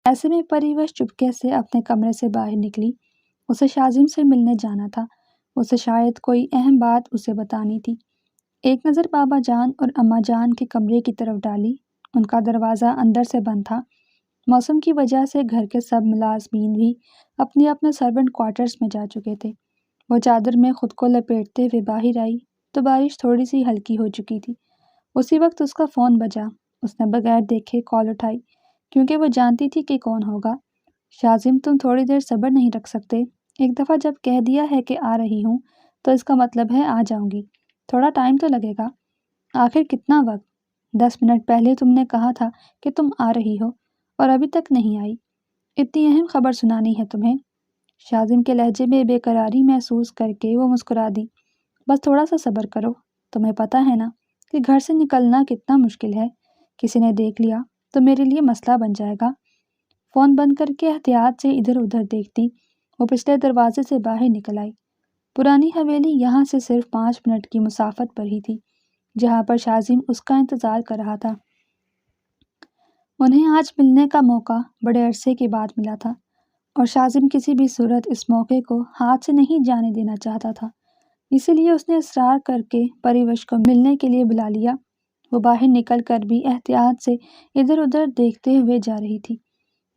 ایسے میں پریوش چپکے سے اپنے کمرے سے باہر نکلی۔ اسے شاذم سے ملنے جانا تھا۔ اسے شاید کوئی اہم بات اسے بتانی تھی۔ ایک نظر بابا جان اور اماں جان کے کمرے کی طرف ڈالی۔ ان کا دروازہ اندر سے بند تھا۔ موسم کی وجہ سے گھر کے سب ملازمین بھی اپنے اپنے سرونٹ کوارٹرز میں جا چکے تھے۔ وہ چادر میں خود کو لپیٹتے ہوئے باہر آئی تو بارش تھوڑی سی ہلکی ہو چکی تھی۔ اسی وقت اس کا فون بجا۔ اس نے بغیر دیکھے کال اٹھائی کیونکہ وہ جانتی تھی کہ کون ہوگا۔ شاذم، تم تھوڑی دیر صبر نہیں رکھ سکتے؟ ایک دفعہ جب کہہ دیا ہے کہ آ رہی ہوں تو اس کا مطلب ہے آ جاؤں گی۔ تھوڑا ٹائم تو لگے گا۔ آخر کتنا وقت؟ 10 منٹ پہلے تم نے کہا تھا کہ تم آ رہی ہو اور ابھی تک نہیں آئی۔ اتنی اہم خبر سنانی ہے تمہیں؟ شاذم کے لہجے میں بے قراری محسوس کر کے وہ مسکرا دی۔ بس تھوڑا سا صبر کرو۔ تمہیں پتہ ہے نا کہ گھر سے نکلنا کتنا مشکل ہے۔ کسی نے دیکھ لیا تو میرے لیے مسئلہ بن جائے گا۔ فون بند کر کے احتیاط سے ادھر ادھر دیکھتی وہ پچھلے دروازے سے باہر نکل آئی۔ پرانی حویلی یہاں سے صرف 5 منٹ کی مسافت پر ہی تھی، جہاں پر شاذم اس کا انتظار کر رہا تھا۔ انہیں آج ملنے کا موقع بڑے عرصے کے بعد ملا تھا اور شاذم کسی بھی صورت اس موقع کو ہاتھ سے نہیں جانے دینا چاہتا تھا۔ اسی لیے اس نے اصرار کر کے پریوش کو ملنے کے لیے بلا لیا۔ وہ باہر نکل کر بھی احتیاط سے ادھر ادھر دیکھتے ہوئے جا رہی تھی۔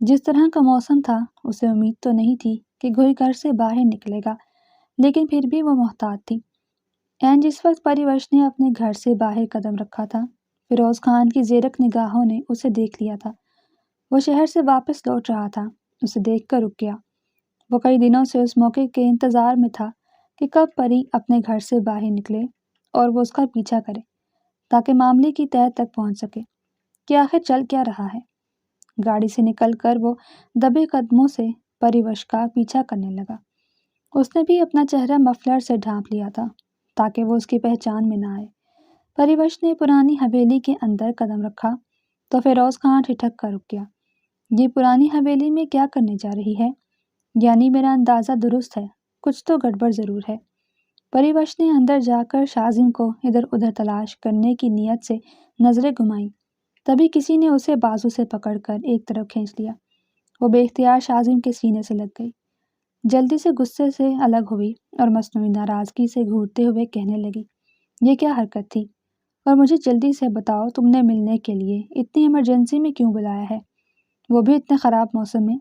جس طرح کا موسم تھا اسے امید تو نہیں تھی کہ کوئی گھر سے باہر نکلے گا، لیکن پھر بھی وہ محتاط تھی۔ عین جس وقت پریوش نے اپنے گھر سے باہر قدم رکھا تھا، فیروز خان کی زیرک نگاہوں نے اسے دیکھ لیا تھا۔ وہ شہر سے واپس لوٹ رہا تھا۔ اسے دیکھ کر رک گیا۔ وہ کئی دنوں سے اس موقع کے انتظار میں تھا کہ کب پری اپنے گھر سے باہر نکلے اور وہ اس کا پیچھا کرے تاکہ معاملے کی تہہ تک پہنچ سکے کہ آخر چل کیا رہا ہے۔ گاڑی سے نکل کر وہ دبے قدموں سے پریوش کا پیچھا کرنے لگا۔ اس نے بھی اپنا چہرہ مفلر سے ڈھانپ لیا تھا تاکہ وہ اس کی پہچان میں نہ آئے۔ پریوش نے پرانی حویلی کے اندر قدم رکھا تو فیروز خان ٹھٹک کر رک گیا۔ یہ پرانی حویلی میں کیا کرنے جا رہی ہے؟ یعنی میرا اندازہ درست ہے، کچھ تو گڑبڑ ضرور ہے۔ پریوش نے اندر جا کر شاذم کو ادھر ادھر تلاش کرنے کی نیت سے نظریں گھمائیں۔ تبھی کسی نے اسے بازو سے پکڑ کر ایک طرف کھینچ لیا۔ وہ بے اختیار شاذم کے سینے سے لگ گئی۔ جلدی سے غصے سے الگ ہوئی اور مصنوعی ناراضگی سے گھورتے ہوئے کہنے لگی، یہ کیا حرکت تھی؟ اور مجھے جلدی سے بتاؤ، تم نے ملنے کے لیے اتنی ایمرجنسی میں کیوں بلایا ہے، وہ بھی اتنے خراب موسم میں؟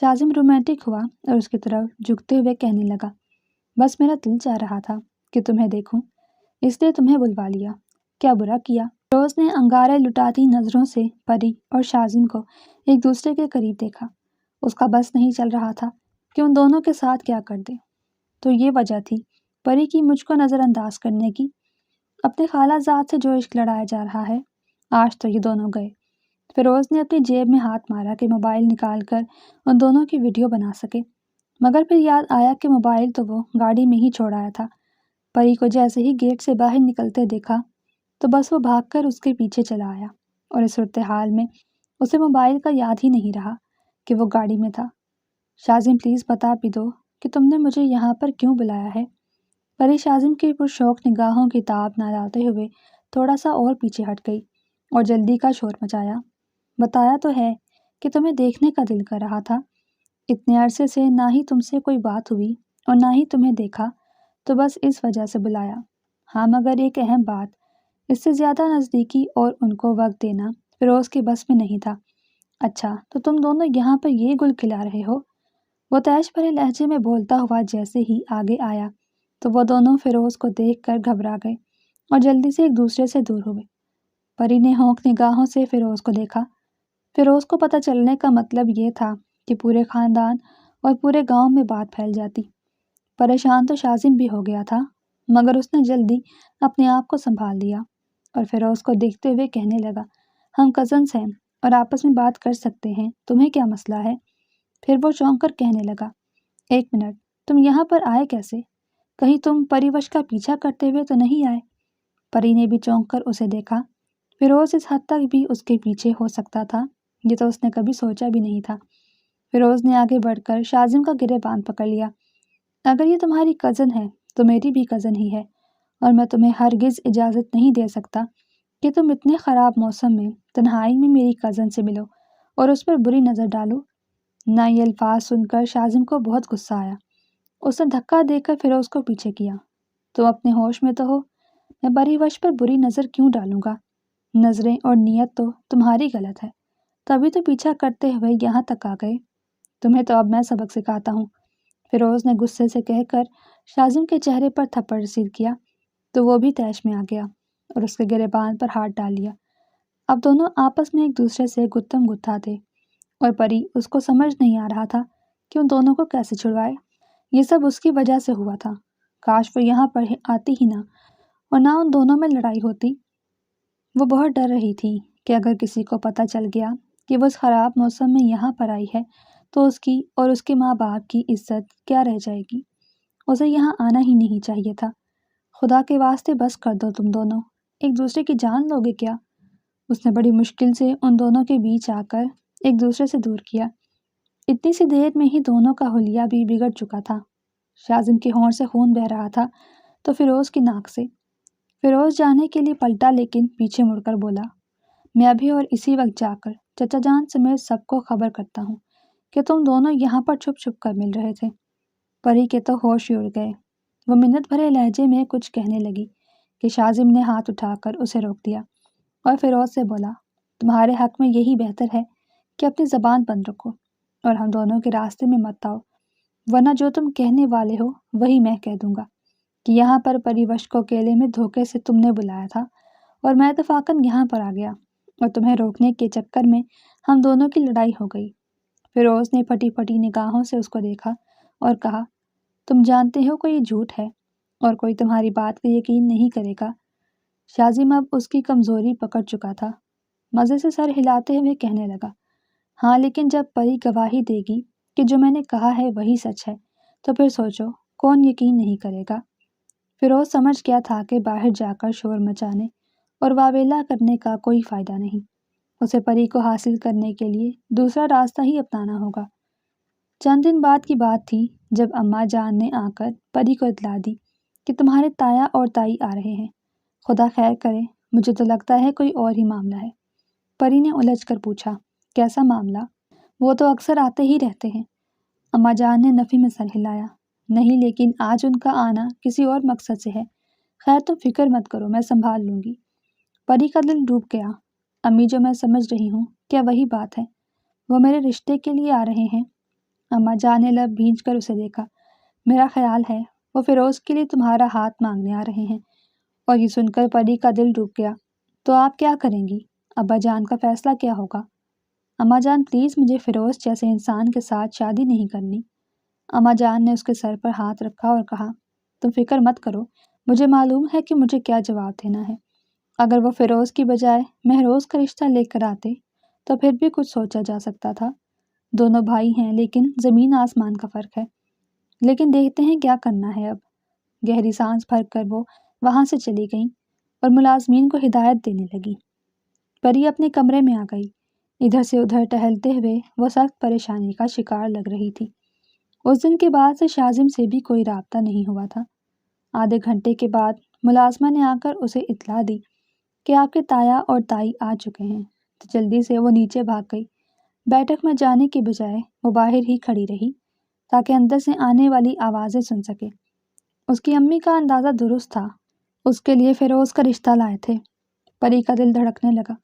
شاذم رومانٹک ہوا اور اس کی طرف جھکتے ہوئے کہنے لگا، بس میرا دل چاہ رہا تھا کہ تمہیں دیکھوں، اس لیے تمہیں بلوا لیا۔ کیا برا کیا؟ روز نے انگارے لٹاتی نظروں سے پری اور شاذم کو ایک دوسرے کے قریب دیکھا۔ اس کا بس نہیں چل رہا تھا کہ ان دونوں کے ساتھ کیا کر دے۔ تو یہ وجہ تھی پری کی مجھ کو نظر انداز کرنے کی؟ اپنے خالہ زاد سے جو عشق لڑایا جا رہا ہے، آج تو یہ دونوں گئے۔ فیروز نے اپنی جیب میں ہاتھ مارا کہ موبائل نکال کر ان دونوں کی ویڈیو بنا سکے، مگر پھر یاد آیا کہ موبائل تو وہ گاڑی میں ہی چھوڑ آیا تھا۔ پری کو جیسے ہی گیٹ سے باہر نکلتے دیکھا تو بس وہ بھاگ کر اس کے پیچھے چلا آیا، اور اس صورتحال میں اسے موبائل کا یاد ہی نہیں رہا کہ وہ گاڑی میں تھا۔ شاذم، پلیز بتا بھی دو کہ تم نے مجھے یہاں پر کیوں بلایا ہے؟ پری شاذم کی پرشوق نگاہوں کی تاب نہ ڈالتے ہوئے تھوڑا سا اور پیچھے ہٹ گئی اور جلدی کا شور مچایا، بتایا تو ہے کہ تمہیں دیکھنے کا دل کر رہا تھا۔ اتنے عرصے سے نہ ہی تم سے کوئی بات ہوئی اور نہ ہی تمہیں دیکھا، تو بس اس وجہ سے بلایا۔ ہاں، مگر ایک اہم بات، اس سے زیادہ نزدیکی اور ان کو وقت دینا فیروز کے بس میں نہیں تھا۔ اچھا، تو تم دونوں یہاں پر یہ گل کھلا رہے ہو؟ وہ تیش بھرے لہجے میں بولتا ہوا جیسے ہی آگے آیا تو وہ دونوں فیروز کو دیکھ کر گھبرا گئے اور جلدی سے ایک دوسرے سے دور ہوئے۔ پری نے ہونک نگاہوں سے فیروز کو دیکھا۔ فیروز کو پتہ چلنے کا مطلب یہ تھا کہ پورے خاندان اور پورے گاؤں میں بات پھیل جاتی۔ پریشان تو شاذم بھی ہو گیا تھا، مگر اس نے جلدی اپنے آپ کو سنبھال لیا اور فیروز کو دیکھتے ہوئے کہنے لگا، ہم کزنس ہیں اور آپس میں بات کر سکتے ہیں، تمہیں کیا مسئلہ ہے؟ پھر وہ چونک کر کہنے لگا، ایک منٹ، تم یہاں پر آئے کیسے؟ کہیں تم پریوش کا پیچھا کرتے ہوئے تو نہیں آئے؟ پری نے بھی چونک کر اسے دیکھا۔ فیروز اس حد تک بھی اس کے پیچھے ہو سکتا تھا، یہ تو اس نے کبھی سوچا بھی نہیں تھا۔ فیروز نے آگے بڑھ کر شاذم کا گریبان پکڑ لیا، اگر یہ تمہاری کزن ہے تو میری بھی کزن ہی ہے، اور میں تمہیں ہرگز اجازت نہیں دے سکتا کہ تم اتنے خراب موسم میں تنہائی میں میری کزن سے ملو اور اس پر بری نظر ڈالوں؟ نہ یہ الفاظ سن کر شاذم کو بہت غصہ آیا۔ اس نے دھکا دے کر فیروز کو پیچھے کیا۔ تم اپنے ہوش میں تو ہو؟ میں پریوش پر بری نظر کیوں ڈالوں گا؟ نظریں اور نیت تو تمہاری غلط ہے، تبھی تو پیچھا کرتے ہوئے یہاں تک آ گئے۔ تمہیں تو اب میں سبق سکھاتا ہوں، فیروز نے غصے سے کہہ کر شاذم کے چہرے پر تھپڑ رسید کیا تو وہ بھی طیش میں آ گیا اور اس کے گریبان پر ہاتھ ڈال لیا۔ اب دونوں آپس میں ایک دوسرے سے گتھم گتھا تھے اور پری اس کو سمجھ نہیں آ رہا تھا کہ ان دونوں کو کیسے چھڑوائے۔ یہ سب اس کی وجہ سے ہوا تھا۔ کاش وہ یہاں پر آتی ہی نہ اور نہ ان دونوں میں لڑائی ہوتی۔ وہ بہت ڈر رہی تھی کہ اگر کسی کو پتہ چل گیا کہ وہ اس خراب موسم میں یہاں پر آئی ہے تو اس کی اور اس کے ماں باپ کی عزت کیا رہ جائے گی۔ اسے یہاں آنا ہی نہیں چاہیے تھا۔ خدا کے واسطے بس کر دو، تم دونوں ایک دوسرے کی جان لوگے کیا؟ اس نے بڑی مشکل سے ان دونوں کے بیچ آ کر ایک دوسرے سے دور کیا۔ اتنی سی دیر میں ہی دونوں کا حلیہ بھی بگڑ چکا تھا۔ شاذم کے ہونٹ سے خون بہہ رہا تھا تو فیروز کی ناک سے۔ فیروز جانے کے لیے پلٹا لیکن پیچھے مڑ کر بولا، میں ابھی اور اسی وقت جا کر چچا جان سمیت سب کو خبر کرتا ہوں کہ تم دونوں یہاں پر چھپ چھپ کر مل رہے تھے۔ پری کے تو ہوش ہی اڑ گئے۔ وہ منت بھرے لہجے میں کچھ کہنے لگی کہ شاذم نے ہاتھ اٹھا کر اسے روک دیا اور فیروز سے بولا، تمہارے حق میں یہی بہتر ہے کہ اپنی زبان بند رکھو اور ہم دونوں کے راستے میں مت آؤ، ورنہ جو تم کہنے والے ہو وہی میں کہہ دوں گا کہ یہاں پر پریوش کو کیلے میں دھوکے سے تم نے بلایا تھا اور میں اتفاقاً یہاں پر آ گیا اور تمہیں روکنے کے چکر میں ہم دونوں کی لڑائی ہو گئی۔ فیروز نے پھٹی پھٹی نگاہوں سے اس کو دیکھا اور کہا، تم جانتے ہو کہ یہ جھوٹ ہے اور کوئی تمہاری بات کا یقین نہیں کرے گا۔ شاذم اب اس کی کمزوری پکڑ چکا تھا۔ مزے سے سر ہلاتے ہوئے کہنے لگا، ہاں لیکن جب پری گواہی دے گی کہ جو میں نے کہا ہے وہی سچ ہے تو پھر سوچو کون یقین نہیں کرے گا۔ فیروز سمجھ گیا تھا کہ باہر جا کر شور مچانے اور واویلا کرنے کا کوئی فائدہ نہیں۔ اسے پری کو حاصل کرنے کے لیے دوسرا راستہ ہی اپنانا ہوگا۔ چند دن بعد کی بات تھی جب اماں جان نے آ کر پری کو اطلاع دی کہ تمہارے تایا اور تائی آ رہے ہیں۔ خدا خیر کرے، مجھے تو لگتا ہے کوئی اور ہی معاملہ ہے۔ پری نے الجھ کر پوچھا، کیسا معاملہ؟ وہ تو اکثر آتے ہی رہتے ہیں۔ اماں جان نے نفی میں سر ہلایا، نہیں لیکن آج ان کا آنا کسی اور مقصد سے ہے۔ خیر تم فکر مت کرو، میں سنبھال لوں گی۔ پری کا دل ڈوب گیا۔ امی جو میں سمجھ رہی ہوں کیا وہی بات ہے؟ وہ میرے رشتے کے لیے آ رہے ہیں؟ اماں جان نے لب بھینچ کر اسے دیکھا، میرا خیال ہے وہ فیروز کے لیے تمہارا ہاتھ مانگنے آ رہے ہیں۔ اور یہ سن کر پری کا دل ڈوب گیا، تو آپ کیا کریں گی؟ ابا جان کا فیصلہ کیا ہوگا؟ اماں جان پلیز مجھے فیروز جیسے انسان کے ساتھ شادی نہیں کرنی۔ اماں جان نے اس کے سر پر ہاتھ رکھا اور کہا، تم فکر مت کرو، مجھے معلوم ہے کہ مجھے کیا جواب دینا ہے۔ اگر وہ فیروز کی بجائے مہروز کا رشتہ لے کر آتے تو پھر بھی کچھ سوچا جا سکتا تھا۔ دونوں بھائی ہیں لیکن زمین آسمان کا فرق ہے۔ لیکن دیکھتے ہیں کیا کرنا ہے اب۔ گہری سانس بھر کر وہ وہاں سے چلی گئیں اور ملازمین کو ہدایت دینے لگی۔ پری اپنے کمرے میں آ گئی۔ ادھر سے ادھر ٹہلتے ہوئے وہ سخت پریشانی کا شکار لگ رہی تھی۔ اس دن کے بعد سے شاذم سے بھی کوئی رابطہ نہیں ہوا تھا۔ آدھے گھنٹے کے بعد ملازمہ نے آ کر اسے اطلاع دی کہ آپ کے تایا اور تائی آ چکے ہیں، تو جلدی سے وہ نیچے بھاگ گئی۔ بیٹھک میں جانے کی بجائے وہ باہر ہی کھڑی رہی تاکہ اندر سے آنے والی آوازیں سن سکے۔ اس کی امی کا اندازہ درست تھا، اس کے لیے فیروز کا رشتہ لائے تھے۔ پری کا دل دھڑکنے لگا۔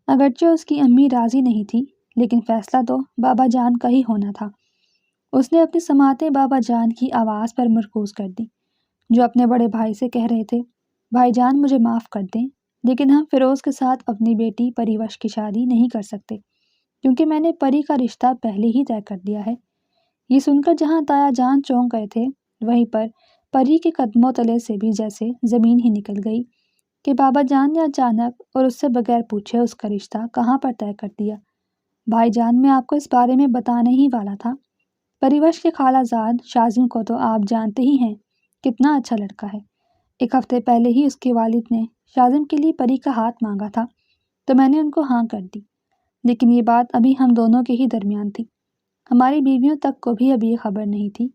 اگرچہ اس کی امی راضی نہیں تھی لیکن فیصلہ تو بابا جان کا ہی ہونا تھا۔ اس نے اپنی سماعتیں بابا جان کی آواز پر مرکوز کر دی جو اپنے بڑے بھائی سے کہہ رہے تھے، بھائی جان مجھے معاف کر دیں لیکن ہم فیروز کے ساتھ اپنی بیٹی پریوش کی شادی نہیں کر سکتے کیونکہ میں نے پری کا رشتہ پہلے ہی طے کر دیا ہے۔ یہ سن کر جہاں تایا جان چونک گئے تھے وہیں پر پری کے قدموں تلے سے بھی جیسے زمین ہی نکل گئی کہ بابا جان نے اچانک اور اس سے بغیر پوچھے اس کا رشتہ کہاں پر طے کر دیا۔ بھائی جان میں آپ کو اس بارے میں بتانے ہی والا تھا۔ پریوش کے خالہ زاد شاذم کو تو آپ جانتے ہی ہیں کتنا اچھا لڑکا ہے۔ ایک ہفتے پہلے ہی اس کے والد نے شاذم کے لیے پری کا ہاتھ مانگا تھا تو میں نے ان کو ہاں کر دی، لیکن یہ بات ابھی ہم دونوں کے ہی درمیان تھی، ہماری بیویوں تک کو بھی ابھی یہ خبر نہیں تھی۔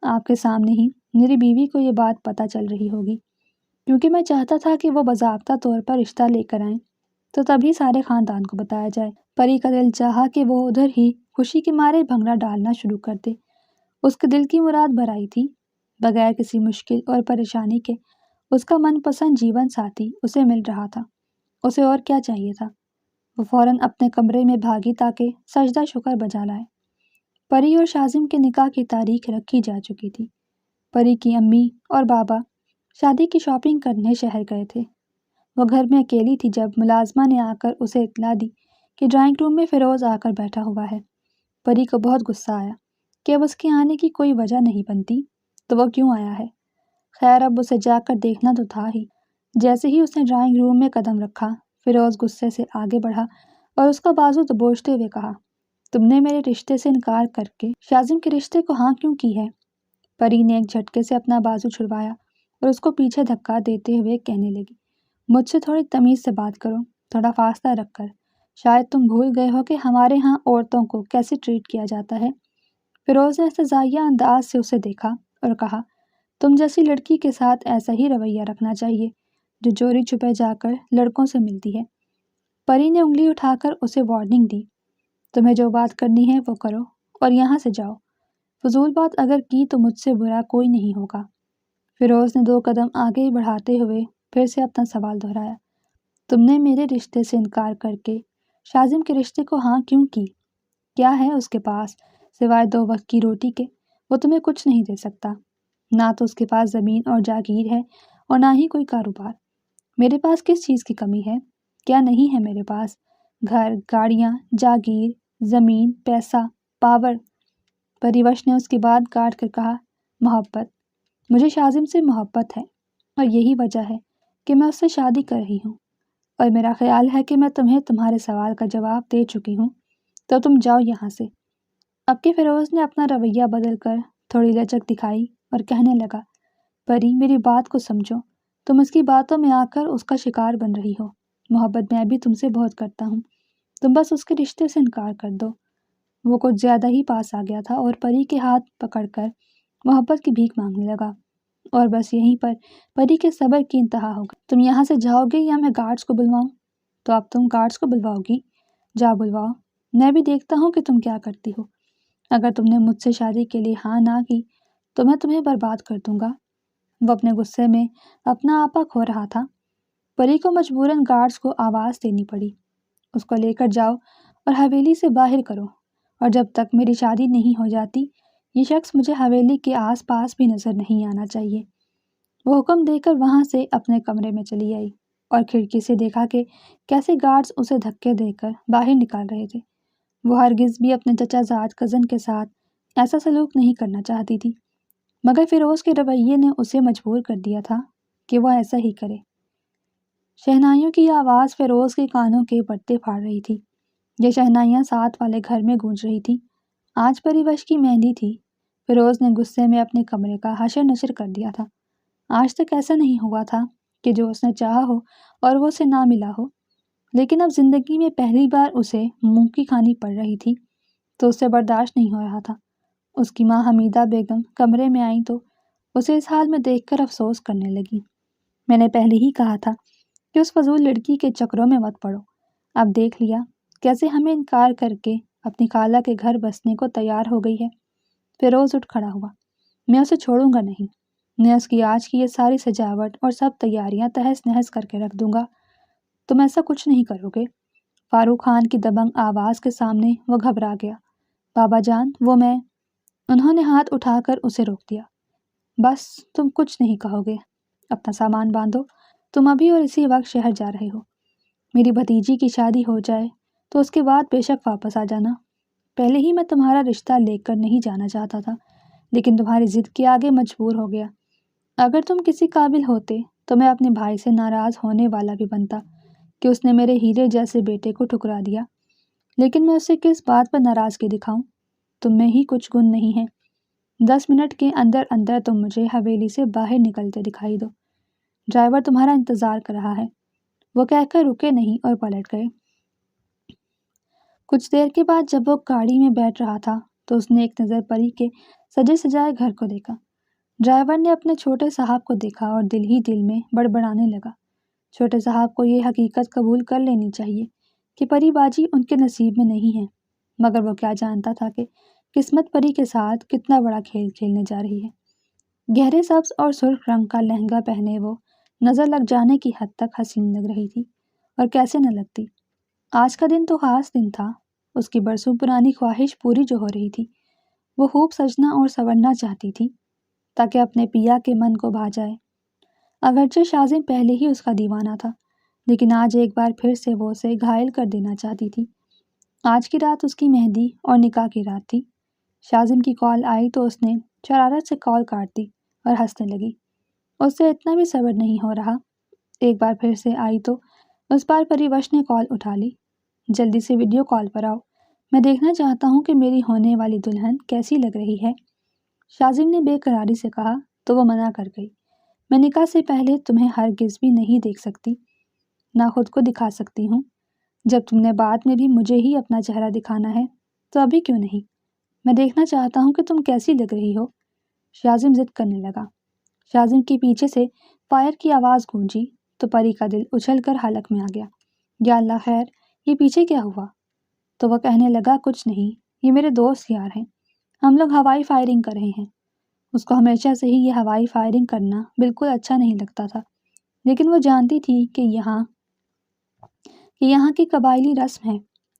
آپ کے سامنے ہی میری بیوی کو یہ بات پتہ چل رہی ہوگی کیونکہ میں چاہتا تھا کہ وہ باضابطہ طور پر رشتہ لے کر آئیں۔ تو تبھی سارے خاندان کو بتایا جائے۔ پری کا دل چاہا کہ وہ ادھر ہی خوشی کے مارے بھنگڑا ڈالنا شروع کر دے۔ اس کے دل کی مراد بھر آئی تھی، بغیر کسی مشکل اور پریشانی کے اس کا من پسند جیون ساتھی اسے مل رہا تھا۔ اسے اور کیا چاہیے تھا؟ وہ فوراً اپنے کمرے میں بھاگی تاکہ سجدہ شکر بجا لائے۔ پری اور شاذم کے نکاح کی تاریخ رکھی جا چکی تھی۔ پری کی امی اور بابا شادی کی شاپنگ کرنے شہر گئے تھے۔ وہ گھر میں اکیلی تھی جب ملازمہ نے آ کر اسے اطلاع دی کہ ڈرائنگ روم میں فیروز آ کر بیٹھا ہوا ہے۔ پری کو بہت غصہ آیا کہ اب اس کے آنے کی کوئی وجہ نہیں بنتی تو وہ کیوں آیا ہے۔ خیر اب اسے جا کر دیکھنا تو تھا ہی۔ جیسے ہی اس نے ڈرائنگ روم میں قدم رکھا، فیروز غصے سے آگے بڑھا اور اس کا بازو دبوچتے ہوئے کہا، تم نے میرے رشتے سے انکار کر کے شاذم کے رشتے کو ہاں کیوں کی ہے؟ پری نے ایک جھٹکے سے اپنا بازو چھڑوایا اور اس کو پیچھے دھکا دیتے ہوئے کہنے لگی، مجھ سے تھوڑی تمیز سے بات کرو، تھوڑا فاصلہ رکھ کر۔ شاید تم بھول گئے ہو کہ ہمارے ہاں عورتوں کو کیسے ٹریٹ کیا جاتا ہے۔ فیروز نے استہزائیہ انداز سے اسے دیکھا اور کہا، تم جیسی لڑکی کے ساتھ ایسا ہی رویہ رکھنا چاہیے جو چوری چھپے جا کر لڑکوں سے ملتی ہے۔ پری نے انگلی اٹھا کر اسے وارننگ دی، تمہیں جو بات کرنی ہے وہ کرو اور یہاں سے جاؤ۔ فضول بات اگر کی تو مجھ سے برا کوئی نہیں ہوگا۔ فیروز نے 2 قدم آگے بڑھاتے ہوئے پھر سے اپنا سوال دہرایا، تم نے میرے رشتے سے انکار کر کے شاذم کے رشتے کو ہاں کیوں کی؟ کیا ہے اس کے پاس سوائے 2 وقت کی روٹی کے؟ وہ تمہیں کچھ نہیں دے سکتا، نہ تو اس کے پاس زمین اور جاگیر ہے اور نہ ہی کوئی کاروبار۔ میرے پاس کس چیز کی کمی ہے؟ کیا نہیں ہے میرے پاس؟ گھر، گاڑیاں، جاگیر، زمین، پیسہ، پاور۔ پریوش نے اس کی بات کاٹ کر کہا، محبت۔ مجھے شاذم سے محبت ہے اور یہی وجہ ہے کہ میں اس سے شادی کر رہی ہوں، اور میرا خیال ہے کہ میں تمہیں تمہارے سوال کا جواب دے چکی ہوں، تو تم جاؤ یہاں سے۔ اب کہ فیروز نے اپنا رویہ بدل کر تھوڑی لچک دکھائی اور کہنے لگا، پری میری بات کو سمجھو، تم اس کی باتوں میں آ کر اس کا شکار بن رہی ہو۔ محبت میں بھی تم سے بہت کرتا ہوں، تم بس اس کے رشتے سے انکار کر دو۔ وہ کچھ زیادہ ہی پاس آ گیا تھا اور پری کے ہاتھ پکڑ کر محبت کی بھیک مانگنے لگا، اور بس یہیں پر پری کے صبر کی انتہا ہو گئی۔ تم یہاں سے جاؤ گے یا میں گارڈز کو بلواؤں؟ تو اب تم گارڈز کو بلواؤ گی؟ جا بلواؤ، میں بھی دیکھتا ہوں کہ تم کیا کرتی ہو۔ اگر تم نے مجھ سے شادی کے لیے ہاں نہ کی تو میں تمہیں برباد کر دوں گا۔ وہ اپنے غصے میں اپنا آپا کھو رہا تھا۔ پری کو مجبوراً گارڈز کو آواز دینی پڑی، اس کو لے کر جاؤ اور حویلی سے باہر کرو، اور جب تک میری شادی نہیں ہو جاتی یہ شخص مجھے حویلی کے آس پاس بھی نظر نہیں آنا چاہیے۔ وہ حکم دے کر وہاں سے اپنے کمرے میں چلی آئی اور کھڑکی سے دیکھا کہ کیسے گارڈز اسے دھکے دے کر باہر نکال رہے تھے۔ وہ ہرگز بھی اپنے چچا زاد کزن کے ساتھ ایسا سلوک نہیں کرنا چاہتی تھی، مگر فیروز کے رویے نے اسے مجبور کر دیا تھا کہ وہ ایسا ہی کرے۔ شہنائیوں کی آواز فیروز کے کانوں کے پردے پھاڑ رہی تھی۔ یہ شہنائیاں ساتھ والے گھر میں گونج رہی تھیں۔ آج پریوش کی مہندی تھی۔ فیروز نے غصے میں اپنے کمرے کا حشر نشر کر دیا تھا۔ آج تک ایسا نہیں ہوا تھا کہ جو اس نے چاہا ہو اور وہ اسے نہ ملا ہو، لیکن اب زندگی میں پہلی بار اسے منہ کی کھانی پڑ رہی تھی تو اسے برداشت نہیں ہو رہا تھا۔ اس کی ماں حمیدہ بیگم کمرے میں آئیں تو اسے اس حال میں دیکھ کر افسوس کرنے لگی۔ میں نے پہلے ہی کہا تھا کہ اس فضول لڑکی کے چکروں میں مت پڑو۔ اب دیکھ لیا کیسے ہمیں انکار کر کے اپنی خالہ کے گھر بسنے کو تیار ہو گئی ہے۔ فیروز اٹھ کھڑا ہوا، میں اسے چھوڑوں گا نہیں، میں اس کی آج کی یہ ساری سجاوٹ اور سب تیاریاں تہس نہس کر کے رکھ دوں گا۔ تم ایسا کچھ نہیں کرو گے؟ فاروق خان کی دبنگ آواز کے سامنے وہ گھبرا گیا۔ بابا جان وہ میں… انہوں نے ہاتھ اٹھا کر اسے روک دیا۔ بس تم کچھ نہیں کہو گے، اپنا سامان باندھو، تم ابھی اور اسی وقت شہر جا رہے ہو۔ میری بھتیجی کی شادی ہو جائے تو اس کے بعد بے شک واپس آ جانا۔ پہلے ہی میں تمہارا رشتہ لے کر نہیں جانا چاہتا تھا، لیکن تمہاری ضد کے آگے مجبور ہو گیا۔ اگر تم کسی قابل ہوتے تو میں اپنے بھائی سے ناراض ہونے والا بھی بنتا کہ اس نے میرے ہیرے جیسے بیٹے کو ٹھکرا دیا، لیکن میں اسے کس بات پر ناراضگی دکھاؤں؟ تم میں ہی کچھ گن نہیں ہے۔ 10 منٹ کے اندر اندر تم مجھے حویلی سے باہر نکلتے دکھائی دو، ڈرائیور تمہارا انتظار کر رہا ہے۔ وہ کہہ کر رکے نہیں اور پلٹ گئے۔ کچھ دیر کے بعد جب وہ گاڑی میں بیٹھ رہا تھا تو اس نے ایک نظر پری کے سجے سجائے گھر کو دیکھا۔ ڈرائیور نے اپنے چھوٹے صاحب کو دیکھا اور دل ہی دل میں بڑبڑانے لگا، چھوٹے صاحب کو یہ حقیقت قبول کر لینی چاہیے کہ پری بازی ان کے نصیب میں نہیں ہے، مگر وہ کیا جانتا تھا کہ قسمت پری کے ساتھ کتنا بڑا کھیل کھیلنے جا رہی ہے۔ گہرے سبز اور سرخ رنگ کا لہنگا پہنے وہ نظر لگ جانے کی حد تک حسین لگ رہی تھی، اور کیسے نہ لگتی۔ آج کا دن تو خاص دن تھا، اس کی برسوں پرانی خواہش پوری جو ہو رہی تھی۔ وہ خوب سجنا اور سنورنا چاہتی تھی تاکہ اپنے پیا کے من کو بھا جائے۔ اگرچہ شازم پہلے ہی اس کا دیوانہ تھا، لیکن آج ایک بار پھر سے وہ اسے گھائل کر دینا چاہتی تھی۔ آج کی رات اس کی مہندی اور نکاح کی رات تھی۔ شازم کی کال آئی تو اس نے شرارت سے کال کاٹ دی اور ہنسنے لگی۔ اس سے اتنا بھی صبر نہیں ہو رہا۔ ایک بار پھر سے آئی تو اس بار پریوش نے کال اٹھا لی۔ جلدی سے ویڈیو کال پر آؤ، میں دیکھنا چاہتا ہوں کہ میری ہونے والی دلہن کیسی لگ رہی ہے، شازم نے بے قراری سے کہا تو وہ منع کر گئی۔ میں نکاح سے پہلے تمہیں ہرگز بھی نہیں دیکھ سکتی، نہ خود کو دکھا سکتی ہوں۔ جب تم نے بعد میں بھی مجھے ہی اپنا چہرہ دکھانا ہے تو ابھی کیوں نہیں؟ میں دیکھنا چاہتا ہوں کہ تم کیسی لگ رہی ہو، شازم ضد کرنے لگا۔ شازم کے پیچھے سے فائر کی آواز گونجی تو پری کا دل اچھل کر حلق میں آ گیا۔ یا اللہ خیر، یہ پیچھے کیا ہوا؟ تو وہ کہنے لگا کچھ نہیں، یہ میرے دوست یار ہیں، ہم لوگ ہوائی فائرنگ کر رہے ہیں۔ اس کو ہمیشہ سے ہی یہ ہوائی فائرنگ کرنا بالکل اچھا نہیں لگتا تھا، لیکن وہ جانتی تھی کہ یہاں کی قبائلی رسم ہے،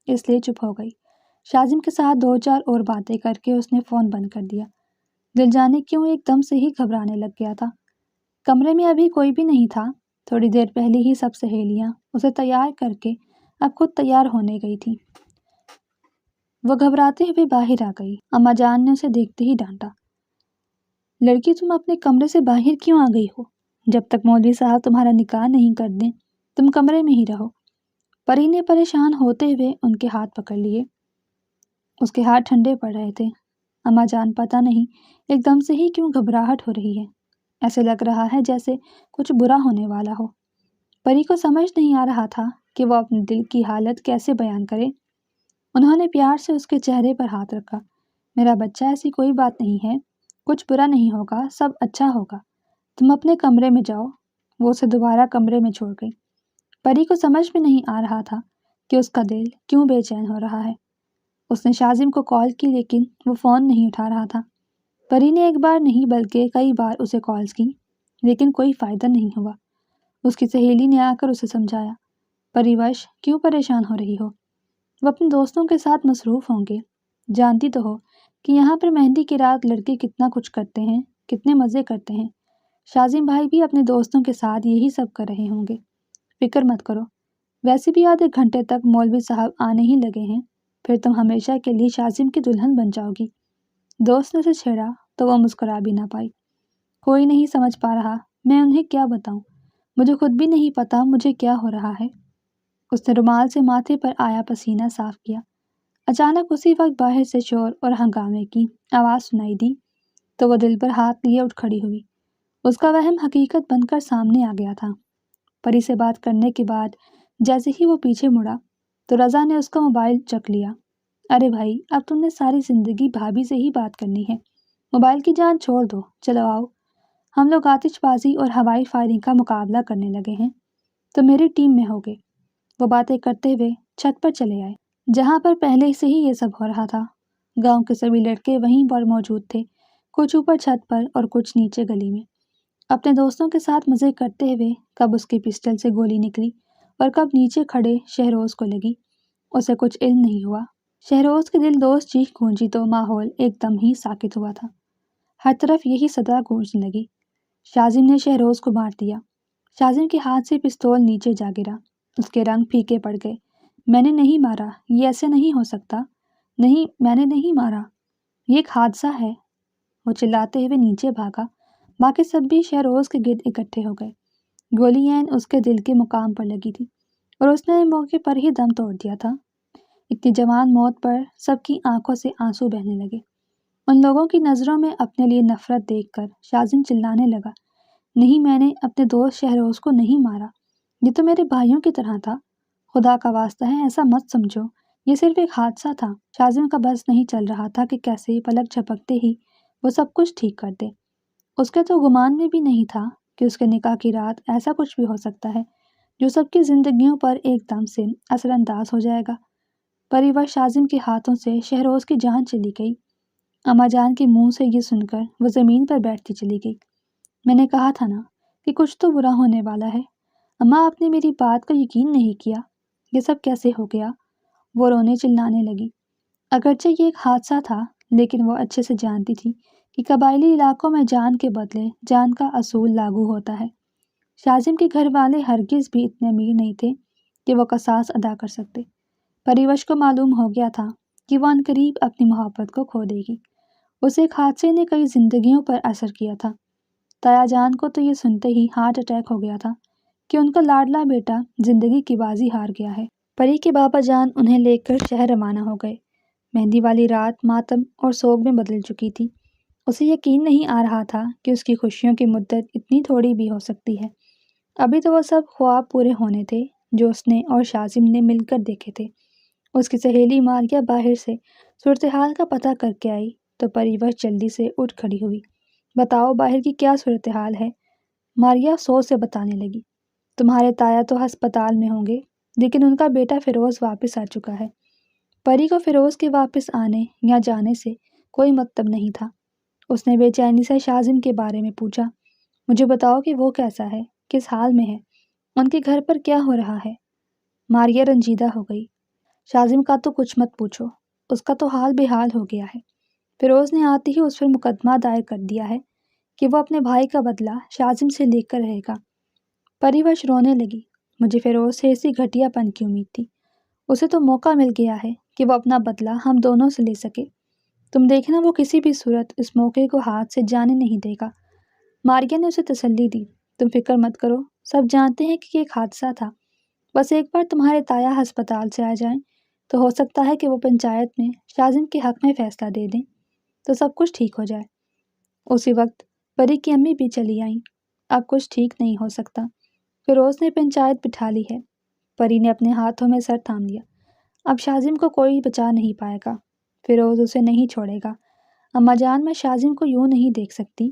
اس لیے چپ ہو گئی۔ شازم کے ساتھ دو چار اور باتیں کر کے اس نے فون بند کر دیا۔ دل جانے کیوں ایک دم سے ہی گھبرانے لگ گیا تھا۔ کمرے میں ابھی کوئی بھی نہیں تھا، تھوڑی دیر پہلے ہی سب سہیلیاں اسے تیار کر کے اب خود تیار ہونے گئی تھی۔ وہ گھبراتے ہوئے باہر آ گئی۔ اماں جان نے اسے دیکھتے ہی ڈانٹا، لڑکی تم اپنے کمرے سے باہر کیوں آ گئی ہو؟ جب تک مولوی صاحب تمہارا نکاح نہیں کر دیں تم کمرے میں ہی رہو۔ پری نے پریشان ہوتے ہوئے ان کے ہاتھ پکڑ لیے۔ اس کے ہاتھ ٹھنڈے پڑ رہے تھے۔ اماں جان پتہ نہیں ایک دم سے ہی کیوں گھبراہٹ ہو رہی ہے، ایسے لگ رہا ہے جیسے کچھ برا ہونے والا ہو۔ پری کو سمجھ نہیں آ رہا تھا کہ وہ اپنے دل کی حالت کیسے بیان کرے۔ انہوں نے پیار سے اس کے چہرے پر ہاتھ رکھا۔ میرا بچہ، ایسی کوئی بات نہیں ہے، کچھ برا نہیں ہوگا، سب اچھا ہوگا، تم اپنے کمرے میں جاؤ۔ وہ اسے دوبارہ کمرے میں چھوڑ گئی۔ پری کو سمجھ میں نہیں آ رہا تھا کہ اس کا دل کیوں بے چین ہو رہا ہے۔ اس نے شازم کو کال کی لیکن وہ فون نہیں اٹھا رہا تھا۔ پری نے ایک بار نہیں بلکہ کئی بار اسے کالز کی لیکن کوئی فائدہ نہیں ہوا۔ اس کی سہیلی نے آ کر اسے سمجھایا، پریوش کیوں پریشان ہو رہی ہو؟ وہ اپنے دوستوں کے ساتھ مصروف ہوں گے، جانتی تو ہو کہ یہاں پر مہندی کی رات لڑکے کتنا کچھ کرتے ہیں، کتنے مزے کرتے ہیں۔ شازم بھائی بھی اپنے دوستوں کے ساتھ یہی سب کر رہے ہوں گے، فکر مت کرو۔ ویسے بھی آدھے گھنٹے تک مولوی صاحب آنے ہی لگے ہیں، پھر تم ہمیشہ کے لیے شازم کی دلہن بن جاؤ گی۔ دوست نے اسے چھیڑا تو وہ مسکرا بھی نہ پائی۔ کوئی نہیں سمجھ پا رہا، میں انہیں کیا بتاؤں، مجھے خود بھی نہیں پتا مجھے کیا ہو رہا ہے۔ اس نے رومال سے ماتھے پر آیا پسینہ صاف کیا۔ اچانک اسی وقت باہر سے شور اور ہنگامے کی آواز سنائی دی تو وہ دل پر ہاتھ لیے اٹھ کھڑی ہوئی۔ اس کا وہم حقیقت بن کر سامنے آ گیا تھا۔ پری سے بات کرنے کے بعد جیسے ہی وہ پیچھے مڑا تو رضا نے اس کا موبائل چک لیا۔ ارے بھائی، اب تم نے ساری زندگی بھابھی سے ہی بات کرنی ہے، موبائل کی جان چھوڑ دو، چلو آؤ، ہم لوگ آتش بازی اور ہوائی فائرنگ کا مقابلہ کرنے لگے ہیں، تو میری ٹیم میں ہوگے۔ وہ باتیں کرتے ہوئے چھت پر چلے آئے، جہاں پر پہلے سے ہی یہ سب ہو رہا تھا۔ گاؤں کے سبھی لڑکے وہیں پر موجود تھے، کچھ اوپر چھت پر اور کچھ نیچے گلی میں، اپنے دوستوں کے ساتھ مزے کرتے ہوئے۔ کب اس کی پسٹل سے گولی نکلی اور کب نیچے کھڑے شہروز کو لگی، اسے کچھ علم نہیں ہوا۔ شہروز کے دل دوست چیخ گونجی تو ماحول ایک دم ہی ساکت ہوا تھا، ہر طرف یہی صدا گونجنے لگی، شازم نے شہروز کو مار دیا۔ شازم کے ہاتھ سے پستول نیچے جا گرا، اس کے رنگ پھیکے پڑ گئے۔ میں نے نہیں مارا، یہ ایسے نہیں ہو سکتا، نہیں میں نے نہیں مارا، یہ ایک حادثہ ہے۔ وہ چلاتے ہوئے نیچے بھاگا، باقی سب بھی شہروز کے گرد اکٹھے ہو گئے۔ گولی عین اس کے دل کے مقام پر لگی تھی اور اس نے موقع پر ہی دم توڑ دیا تھا۔ اتنی جوان موت پر سب کی آنکھوں سے آنسو بہنے لگے۔ ان لوگوں کی نظروں میں اپنے لیے نفرت دیکھ کر شازم چلانے لگا، نہیں میں نے اپنے دوست شہروز کو نہیں مارا، یہ تو میرے بھائیوں کی طرح تھا، خدا کا واسطہ ہے ایسا مت سمجھو، یہ صرف ایک حادثہ تھا۔ شازم کا بس نہیں چل رہا تھا کہ کیسے پلک جھپکتے ہی وہ سب کچھ ٹھیک کر دے۔ اس کے تو گمان میں بھی نہیں تھا کہ اس کے نکاح کی رات ایسا کچھ بھی ہو سکتا ہے۔ جو سب کی زندگیوں پر ایک دم سے اثر انداز ہو جائے گا۔ پری و شازم کے ہاتھوں سے شہروز کی جان چلی گئی۔ اماں جان کے منہ سے یہ سن کر وہ زمین پر بیٹھتی چلی گئی۔ میں نے کہا تھا نا کہ کچھ تو برا ہونے والا ہے۔ اماں، آپ نے میری بات کو یقین نہیں کیا۔ یہ سب کیسے ہو گیا؟ وہ رونے چلانے لگی۔ اگرچہ یہ ایک حادثہ تھا، لیکن وہ اچھے سے جانتی تھی کہ قبائلی علاقوں میں جان کے بدلے جان کا اصول لاگو ہوتا ہے۔ شازم کے گھر والے ہرگز بھی اتنے امیر نہیں تھے کہ وہ قصاص ادا کر سکتے۔ پریوش کو معلوم ہو گیا تھا کہ وہ عنقریب اپنی محبت کو کھو دے گی۔ اس ایک حادثے نے کئی زندگیوں پر اثر کیا تھا۔ تایا جان کو تو یہ سنتے ہی ہارٹ اٹیک ہو گیا تھا کہ ان کا لاڈلا بیٹا زندگی کی بازی ہار گیا ہے۔ پری کے بابا جان انہیں لے کر شہر روانہ ہو گئے۔ مہندی والی رات ماتم اور سوگ میں بدل چکی تھی۔ اسے یقین نہیں آ رہا تھا کہ اس کی خوشیوں کی مدت اتنی تھوڑی بھی ہو سکتی ہے۔ ابھی تو وہ سب خواب پورے ہونے تھے جو اس نے اور شازم نے مل کر دیکھے تھے۔ اس کی سہیلی ماریا باہر سے صورتحال کا پتہ کر کے آئی تو پریوش جلدی سے اٹھ کھڑی ہوئی۔ بتاؤ باہر کی کیا صورتحال ہے؟ ماریا سوچ سے بتانے لگی۔ تمہارے تایا تو ہسپتال میں ہوں گے، لیکن ان کا بیٹا فیروز واپس آ چکا ہے۔ پری کو فیروز کے واپس آنے یا جانے سے کوئی مطلب نہیں تھا۔ اس نے بے چینی سے شازم کے بارے میں پوچھا۔ مجھے بتاؤ کہ وہ کیسا ہے، کس حال میں ہے، ان کے گھر پر کیا ہو رہا ہے؟ ماریا رنجیدہ ہو گئی۔ شازم کا تو کچھ مت پوچھو، اس کا تو حال بے حال ہو گیا ہے۔ فیروز نے آتے ہی اس پر مقدمہ دائر کر دیا ہے کہ وہ اپنے بھائی کا بدلہ شازم سے لے کر رہے گا۔ پریوش رونے لگی۔ مجھے فیروز سے اسی گھٹیا پن کی امید تھی۔ اسے تو موقع مل گیا ہے کہ وہ اپنا بدلہ ہم دونوں سے لے سکے۔ تم دیکھنا وہ کسی بھی صورت اس موقع کو ہاتھ سے جانے نہیں دے گا۔ ماریا نے اسے تسلی دی۔ تم فکر مت کرو، سب جانتے ہیں کہ یہ ایک حادثہ تھا۔ بس ایک بار تمہارے تایا ہسپتال سے آ جائیں تو ہو سکتا ہے کہ وہ پنچایت میں شازم کے حق میں فیصلہ دے دیں تو سب کچھ ٹھیک ہو جائے۔ اسی وقت پری کی امی بھی چلی آئیں۔ اب کچھ ٹھیک نہیں ہو سکتا، فیروز نے پنچایت بٹھا لی ہے۔ پری نے اپنے ہاتھوں میں سر تھام لیا۔ اب شازم کو کوئی بچا نہیں پائے گا، فیروز اسے نہیں چھوڑے گا۔ اماں جان، میں شازم کو یوں نہیں دیکھ سکتی۔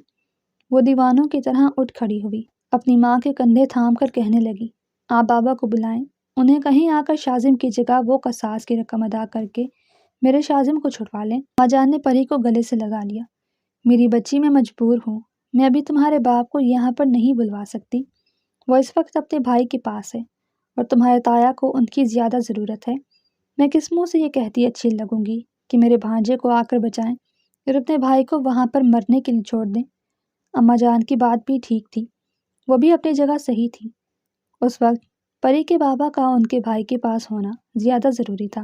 وہ دیوانوں کی طرح اٹھ کھڑی ہوئی، اپنی ماں کے کندھے تھام کر کہنے لگی، آپ بابا کو بلائیں، انہیں کہیں آ کر شازم کی جگہ وہ قصاص کی رقم ادا کر کے میرے شازم کو چھڑوا لیں۔ اماں جان نے پری کو گلے سے لگا لیا۔ میری بچی، میں مجبور ہوں، میں ابھی تمہارے باپ کو یہاں پر نہیں بلوا سکتی۔ وہ اس وقت اپنے بھائی کے پاس ہے اور تمہارے تایا کو ان کی زیادہ ضرورت ہے۔ میں کس منہ سے یہ کہتی اچھی لگوں گی کہ میرے بھانجے کو آ کر بچائیں اور اپنے بھائی کو وہاں پر مرنے کے لیے چھوڑ دیں؟ اماں جان کی بات بھی ٹھیک تھی، وہ بھی اپنی جگہ صحیح تھی۔ اس وقت پری کے بابا کا ان کے بھائی کے پاس ہونا زیادہ ضروری تھا۔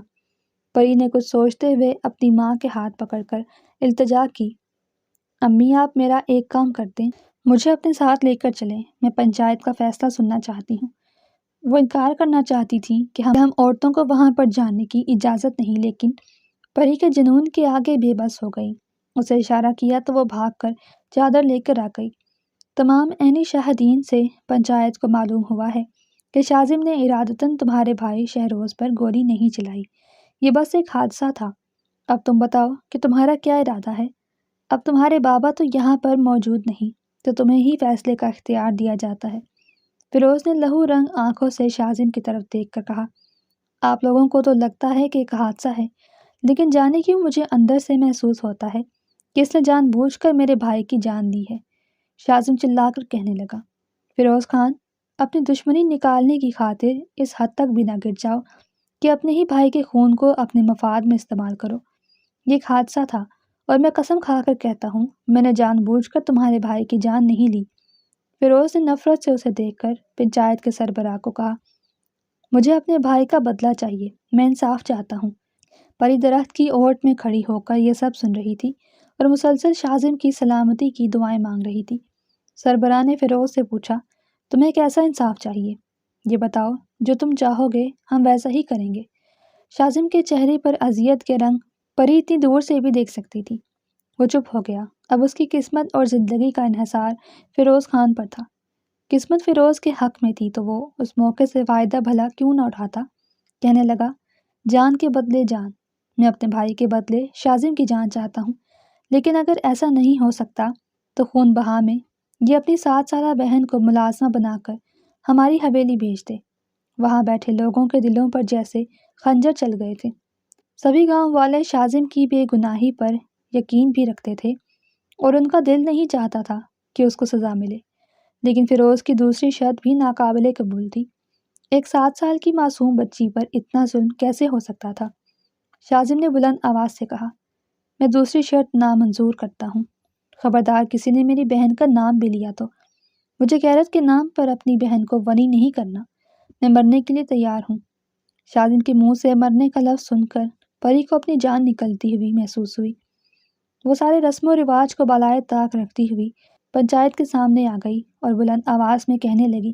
پری نے کچھ سوچتے ہوئے اپنی ماں کے ہاتھ پکڑ کر التجا کی، امی آپ میرا ایک کام کر دیں، مجھے اپنے ساتھ لے کر چلیں، میں پنچایت کا فیصلہ سننا چاہتی ہوں۔ وہ انکار کرنا چاہتی تھی کہ ہم عورتوں کو وہاں پر جانے کی اجازت نہیں، لیکن پری کے جنون کے آگے بے بس ہو گئی۔ اسے اشارہ کیا تو وہ بھاگ کر چادر لے کر آ گئی۔ تمام عینی شاہدین سے پنچایت کو معلوم ہوا ہے کہ شازم نے ارادتاً تمہارے بھائی شہروز پر گولی نہیں چلائی، یہ بس ایک حادثہ تھا۔ اب تم بتاؤ کہ تمہارا کیا ارادہ ہے؟ اب تمہارے بابا تو یہاں پر موجود نہیں تو تمہیں ہی فیصلے کا اختیار دیا جاتا ہے۔ فیروز نے لہو رنگ آنکھوں سے شازم کی طرف دیکھ کر کہا، آپ لوگوں کو تو لگتا ہے کہ ایک حادثہ ہے، لیکن جانے کیوں مجھے اندر سے محسوس ہوتا ہے کہ اس نے جان بوجھ کر میرے بھائی کی جان لی ہے۔ شازم چلا کر کہنے لگا، فیروز خان، اپنی دشمنی نکالنے کی خاطر اس حد تک بھی نہ گر جاؤ کہ اپنے ہی بھائی کے خون کو اپنے مفاد میں استعمال کرو۔ یہ ایک حادثہ تھا اور میں قسم کھا کر کہتا ہوں میں نے جان بوجھ کر تمہارے بھائی کی جان نہیں لی۔ فیروز نے نفرت سے اسے دیکھ کر پنچایت کے سربراہ کو کہا، مجھے اپنے بھائی کا بدلہ چاہیے، میں انصاف چاہتا ہوں۔ پری درخت کی اوٹ میں کھڑی ہو کر یہ سب سن رہی تھی اور مسلسل شازم کی سلامتی کی دعائیں مانگ رہی تھی۔ سربراہ نے فیروز سے پوچھا، تمہیں کیسا انصاف چاہیے؟ یہ بتاؤ، جو تم چاہو گے ہم ویسا ہی کریں گے۔ شازم کے چہرے پر اذیت کے رنگ پری اتنی دور سے بھی دیکھ سکتی تھی۔ وہ چپ ہو گیا۔ اب اس کی قسمت اور زندگی کا انحصار فیروز خان پر تھا۔ قسمت فیروز کے حق میں تھی تو وہ اس موقع سے فائدہ بھلا کیوں نہ اٹھاتا؟ کہنے لگا، جان کے بدلے جان، میں اپنے بھائی کے بدلے شازم کی جان چاہتا ہوں، لیکن اگر ایسا نہیں ہو سکتا تو خون بہا میں یہ اپنی 7 سالہ بہن کو ملازمہ بنا کر ہماری حویلی بھیج دے۔ وہاں بیٹھے لوگوں کے دلوں پر جیسے خنجر چل گئے تھے۔ سبھی گاؤں والے شاذم کی بے گناہی پر یقین بھی رکھتے تھے اور ان کا دل نہیں چاہتا تھا کہ اس کو سزا ملے، لیکن فیروز کی دوسری شرط بھی ناقابل قبول تھی۔ ایک 7 سال کی معصوم بچی پر اتنا ظلم کیسے ہو سکتا تھا؟ شاذم نے بلند آواز سے کہا، میں دوسری شرط نامنظور کرتا ہوں۔ خبردار کسی نے میری بہن کا نام بھی لیا تو مجھے غیرت کے نام پر اپنی بہن کو ونی نہیں کرنا۔ میں مرنے کے لیے تیار ہوں۔ شاذم کے منہ سے مرنے کا لفظ سن کر پری کو اپنی جان نکلتی ہوئی محسوس ہوئی۔ وہ سارے رسم و رواج کو بالائے طاق رکھتی ہوئی پنچایت کے سامنے آ گئی اور بلند آواز میں کہنے لگی،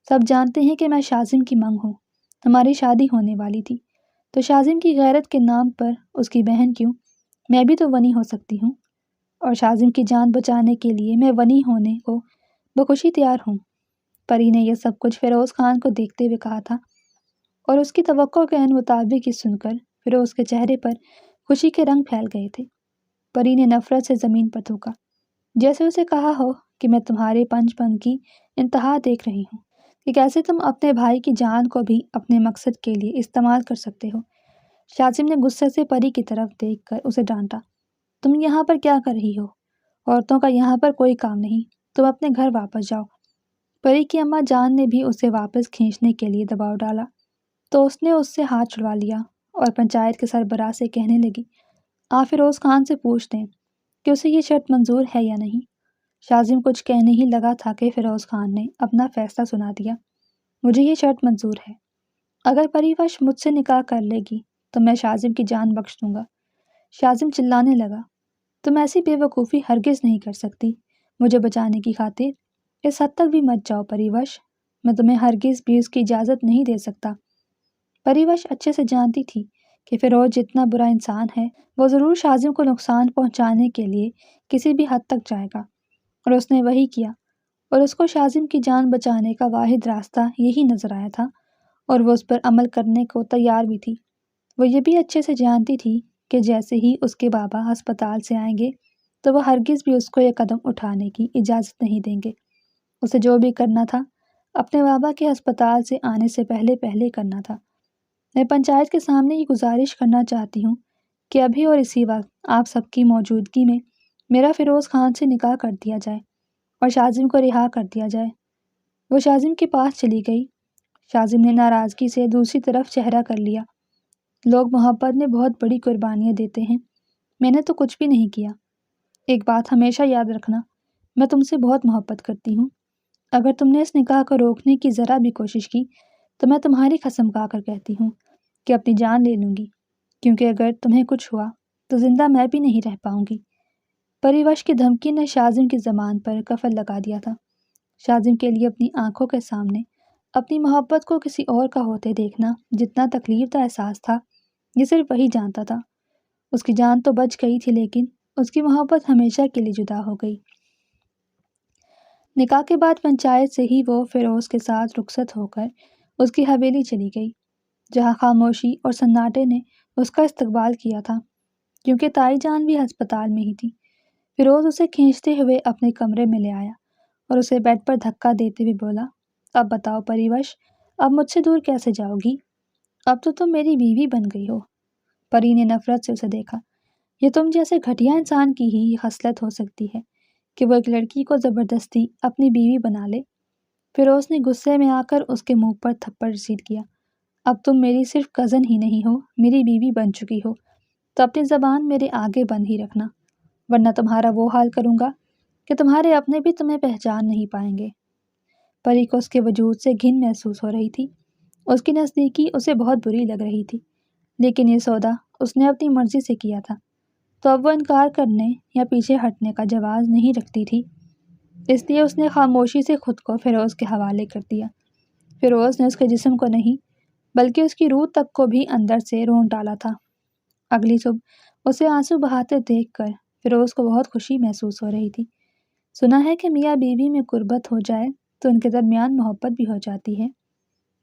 سب جانتے ہیں کہ میں شاذم کی منگ ہوں، ہماری شادی ہونے والی تھی، تو شاذم کی غیرت کے نام پر اس کی بہن کیوں؟ میں بھی تو ونی ہو سکتی ہوں، اور شاذم کی جان بچانے کے لیے میں ونی ہونے کو بخوشی تیار ہوں۔ پری نے یہ سب کچھ فیروز خان کو دیکھتے ہوئے کہا تھا، اور اس کی توقع کے عین مطابق ہی سن کر فیروز کے چہرے پر خوشی کے رنگ پھیل گئے تھے۔ پری نے نفرت سے زمین پر تھوکا، جیسے اسے کہا ہو کہ میں تمہارے پنج پن کی انتہا دیکھ رہی ہوں کہ کیسے تم اپنے بھائی کی جان کو بھی اپنے مقصد کے لیے استعمال کر سکتے ہو۔ شاذم نے غصے سے پری کی طرف دیکھ کر اسے ڈانٹا، تم یہاں پر کیا کر رہی ہو؟ عورتوں کا یہاں پر کوئی کام نہیں، تم اپنے گھر واپس جاؤ۔ پری کی اماں جان نے بھی اسے واپس کھینچنے کے لیے دباؤ ڈالا تو اس نے اس سے ہاتھ چھڑوا لیا اور پنچایت کے سربراہ سے کہنے لگی، آپ فیروز خان سے پوچھ دیں کہ اسے یہ شرط منظور ہے یا نہیں۔ شاذم کچھ کہنے ہی لگا تھا کہ فیروز خان نے اپنا فیصلہ سنا دیا، مجھے یہ شرط منظور ہے، اگر پری وش مجھ سے نکاح کر لے گی تو میں شاذم کی جان بخش دوں گا۔ شاذم چلانے لگا، تم ایسی بے وقوفی ہرگز نہیں کر سکتی، مجھے بچانے کی خاطر اس حد تک بھی مت جاؤ پری وش، میں تمہیں ہرگز بھی اس کی اجازت نہیں دے سکتا۔ پری وش اچھے سے جانتی تھی کہ فیروز جتنا برا انسان ہے وہ ضرور شاذم کو نقصان پہنچانے کے لیے کسی بھی حد تک جائے گا، اور اس نے وہی کیا، اور اس کو شاذم کی جان بچانے کا واحد راستہ یہی نظر آیا تھا، اور وہ اس پر عمل کرنے کو تیار بھی تھی۔ وہ یہ بھی اچھے سے جانتی تھی کہ جیسے ہی اس کے بابا ہسپتال سے آئیں گے تو وہ ہرگز بھی اس کو یہ قدم اٹھانے کی اجازت نہیں دیں گے۔ اسے جو بھی کرنا تھا اپنے بابا کے ہسپتال سے آنے سے پہلے پہلے کرنا تھا۔ میں پنچایت کے سامنے یہ گزارش کرنا چاہتی ہوں کہ ابھی اور اسی وقت آپ سب کی موجودگی میں میرا فیروز خان سے نکاح کر دیا جائے اور شاذم کو رہا کر دیا جائے۔ وہ شاذم کے پاس چلی گئی۔ شاذم نے ناراضگی سے دوسری طرف چہرہ کر لیا، لوگ محبت میں بہت بڑی قربانیاں دیتے ہیں، میں نے تو کچھ بھی نہیں کیا۔ ایک بات ہمیشہ یاد رکھنا، میں تم سے بہت محبت کرتی ہوں، اگر تم نے اس نکاح کو روکنے کی ذرا بھی کوشش کی تو میں تمہاری قسم کھا کر کہتی ہوں کہ اپنی جان لے لوں گی، کیونکہ اگر تمہیں کچھ ہوا تو زندہ میں بھی نہیں رہ پاؤں گی۔ پری وش کی دھمکی نے شاذم کی زبان پر قفل لگا دیا تھا۔ شاذم کے لیے اپنی آنکھوں کے سامنے اپنی محبت کو کسی اور کا ہوتے دیکھنا جتنا تکلیف دہ احساس تھا، یہ صرف وہی جانتا تھا۔ اس کی جان تو بچ گئی تھی، لیکن اس کی محبت ہمیشہ کے لیے جدا ہو گئی۔ نکاح کے بعد پنچایت سے ہی وہ فیروز کے ساتھ رخصت ہو کر اس کی حویلی چلی گئی، جہاں خاموشی اور سناٹے نے اس کا استقبال کیا تھا، کیونکہ تائی جان بھی ہسپتال میں ہی تھی۔ فیروز اسے کھینچتے ہوئے اپنے کمرے میں لے آیا اور اسے بیڈ پر دھکا دیتے ہوئے بولا، اب بتاؤ پری وش، اب مجھ سے دور کیسے جاؤ گی؟ اب تو تم میری بیوی بن گئی ہو۔ پری نے نفرت سے اسے دیکھا، یہ تم جیسے گھٹیا انسان کی ہی خصلت ہو سکتی ہے کہ وہ ایک لڑکی کو زبردستی اپنی بیوی بنا لے۔ فیروز نے غصے میں آ کر اس کے منہ پر تھپڑ رسید کیا، اب تم میری صرف کزن ہی نہیں ہو، میری بیوی بن چکی ہو، تو اپنی زبان میرے آگے بند ہی رکھنا، ورنہ تمہارا وہ حال کروں گا کہ تمہارے اپنے بھی تمہیں پہچان نہیں پائیں گے۔ پری کو اس کے وجود سے گھن محسوس ہو رہی تھی، اس کی نزدیکی اسے بہت بری لگ رہی تھی، لیکن یہ سودا اس نے اپنی مرضی سے کیا تھا، تو اب وہ انکار کرنے یا پیچھے ہٹنے کا جواز نہیں رکھتی تھی، اس لیے اس نے خاموشی سے خود کو فیروز کے حوالے کر دیا۔ فیروز نے اس کے جسم کو نہیں بلکہ اس کی روح تک کو بھی اندر سے رونٹ ڈالا تھا۔ اگلی صبح اسے آنسو بہاتے دیکھ کر فیروز کو بہت خوشی محسوس ہو رہی تھی۔ سنا ہے کہ میاں بیوی میں قربت ہو جائے تو ان کے درمیان محبت بھی ہو جاتی ہے،